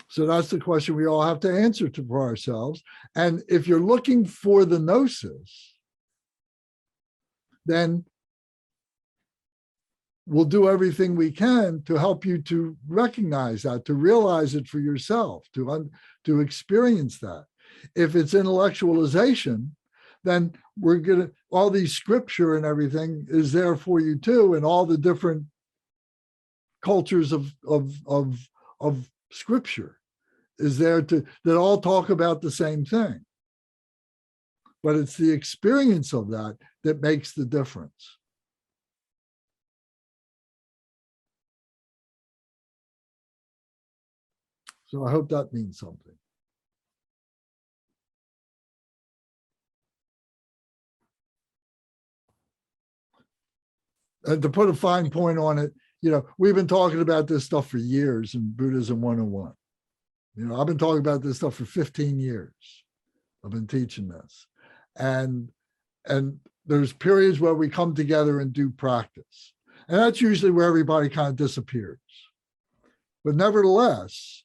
So that's the question we all have to answer for ourselves. And if you're looking for the gnosis, then we'll do everything we can to help you to recognize that, to realize it for yourself, to experience that. If it's intellectualization, then we're gonna, all these scripture and everything is there for you too, and all the different cultures of scripture is there to, that all talk about the same thing. But it's the experience of that that makes the difference. So I hope that means something. And to put a fine point on it, we've been talking about this stuff for years in Buddhism 101. I've been talking about this stuff for 15 years. I've been teaching this. And there's periods where we come together and do practice. And that's usually where everybody kind of disappears. But nevertheless,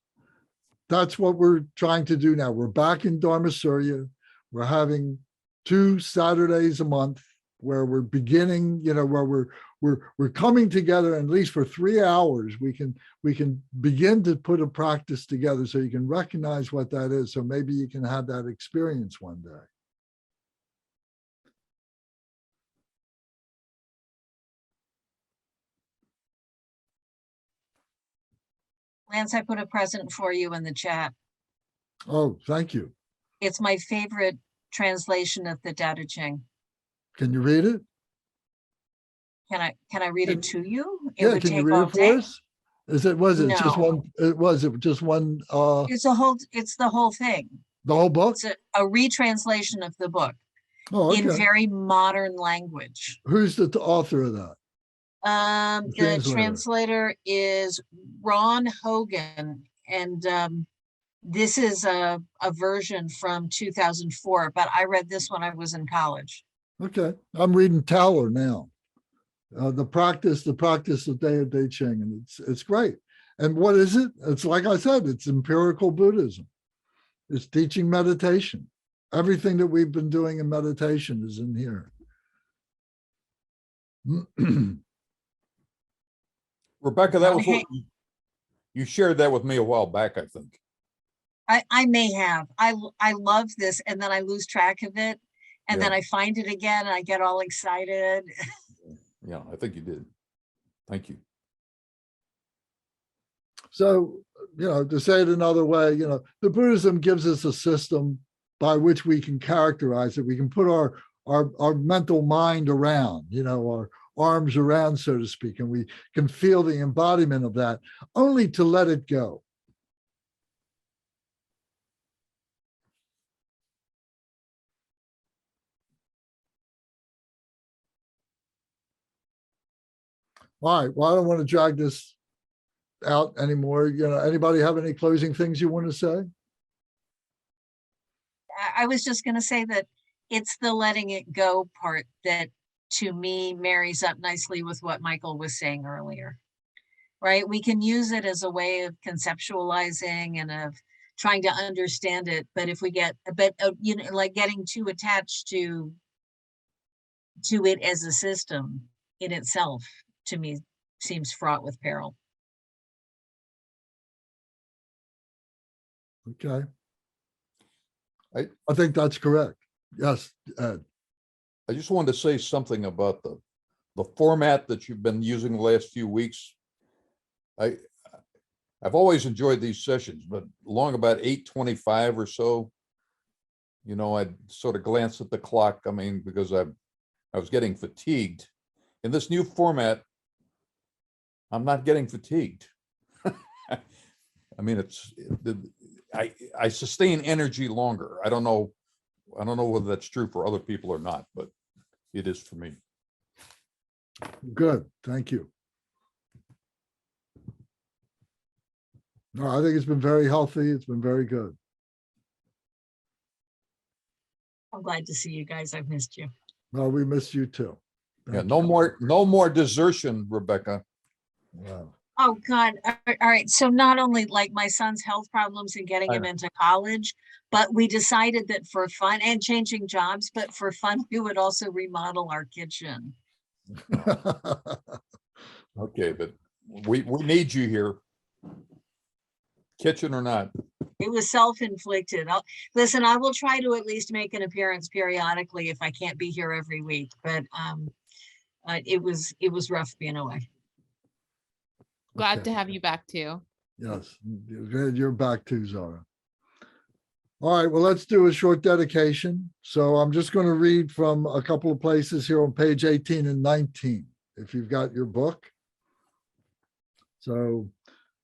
that's what we're trying to do now. We're back in Dharma Surya. We're having 2 Saturdays a month where we're beginning, where we're coming together, at least for 3 hours. We can begin to put a practice together so you can recognize what that is. So maybe you can have that experience one day. Lance, I put a present for you in the chat. Oh, thank you. It's my favorite translation of the Tao Te Ching. Can you read it? Can I read it to you? It Yeah, would can you take read all it for day. us? Was it just No. one? Was it just one? It's the whole thing. The whole book? It's a retranslation of the book Oh, in okay. very modern language. Who's the author of that? The translator is Ron Hogan, and this is a version from 2004, but I read this when I was in college. Okay, I'm reading Taller now. The practice of Dai Ching, and it's great. And what is it? It's like I said, it's empirical Buddhism. It's teaching meditation. Everything that we've been doing in meditation is in here. Rebecca, that was what you shared that with me a while back, I think. I may have. I love this, and then I lose track of it, and then Yeah. I find it again, and I get all excited. Yeah, I think you did. Thank you. So, to say it another way, the Buddhism gives us a system by which we can characterize it. We can put our mental mind around, our arms around, so to speak, and we can feel the embodiment of that, only to let it go. All right, well, I don't want to drag this out anymore. Anybody have any closing things you want to say? I was just going to say that it's the letting it go part that, to me, marries up nicely with what Michael was saying earlier, right? We can use it as a way of conceptualizing and of trying to understand it. But if we get a bit, like getting too attached to it as a system in itself, to me, seems fraught with peril. Okay. I think that's correct. Yes, Ed. I just wanted to say something about the format that you've been using the last few weeks. I've always enjoyed these sessions, but along about 8:25 or so, I'd sort of glance at the clock. I mean, because I was getting fatigued. In this new format, I'm not getting fatigued. I mean, I sustain energy longer. I don't know whether that's true for other people or not, but it is for me. Good. Thank you. No, I think it's been very healthy. It's been very good. I'm glad to see you guys. I've missed you. Well, we missed you too. Yeah, Thank no more desertion, Rebecca. you. Wow. Oh God. All right. So not only like my son's health problems and getting him into college, but we decided that for fun and changing jobs, but for fun, we would also remodel our kitchen. Okay, but we need you here, kitchen or not. It was self-inflicted. Listen, I will try to at least make an appearance periodically if I can't be here every week, but it was rough being away. Glad Okay. to have you back too. Yes, glad you're back too, Zara. All right, well, let's do a short dedication. So I'm just going to read from a couple of places here on page 18 and 19, if you've got your book. So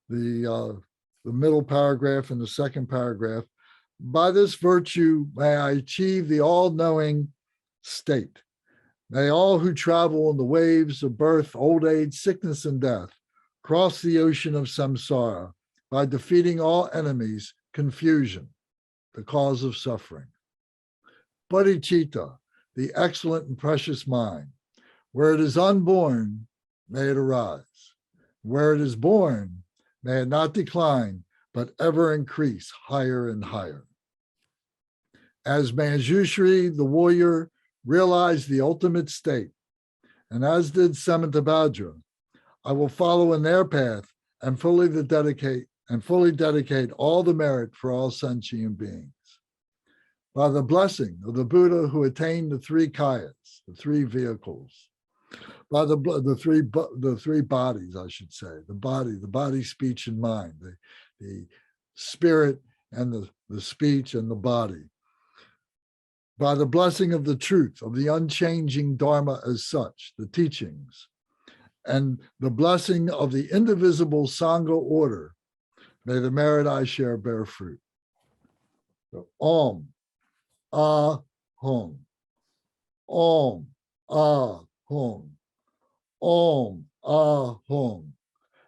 the middle paragraph and the second paragraph. By this virtue, may I achieve the all-knowing state. May all who travel on the waves of birth, old age, sickness, and death cross the ocean of samsara by defeating all enemies, confusion, the cause of suffering. Bodhicitta, the excellent and precious mind, where it is unborn, may it arise. Where it is born, may it not decline, but ever increase higher and higher. As Manjushri, the warrior, realized the ultimate state, and as did Samantabhadra, I will follow in their path and fully dedicate all the merit for all sentient beings. By the blessing of the Buddha who attained the three kayas, the three vehicles, by the three bodies, I should say, the body, speech, and mind, the spirit and the speech and the body. By the blessing of the truth of the unchanging Dharma as such, the teachings, and the blessing of the indivisible Sangha order, may the merit I share bear fruit. So, Om, Ah, Hum. Om, Ah, Hum. Om, Ah, Hum.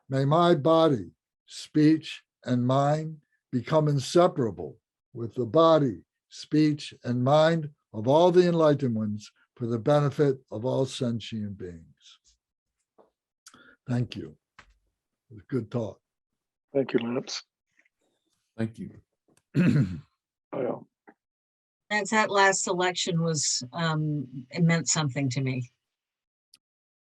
May my body, speech, and mind become inseparable with the body, speech, and mind of all the enlightened ones for the benefit of all sentient beings. Thank you. It was good talk. Thank you, Lance. Thank you. Oh, yeah. That last selection was, it meant something to me.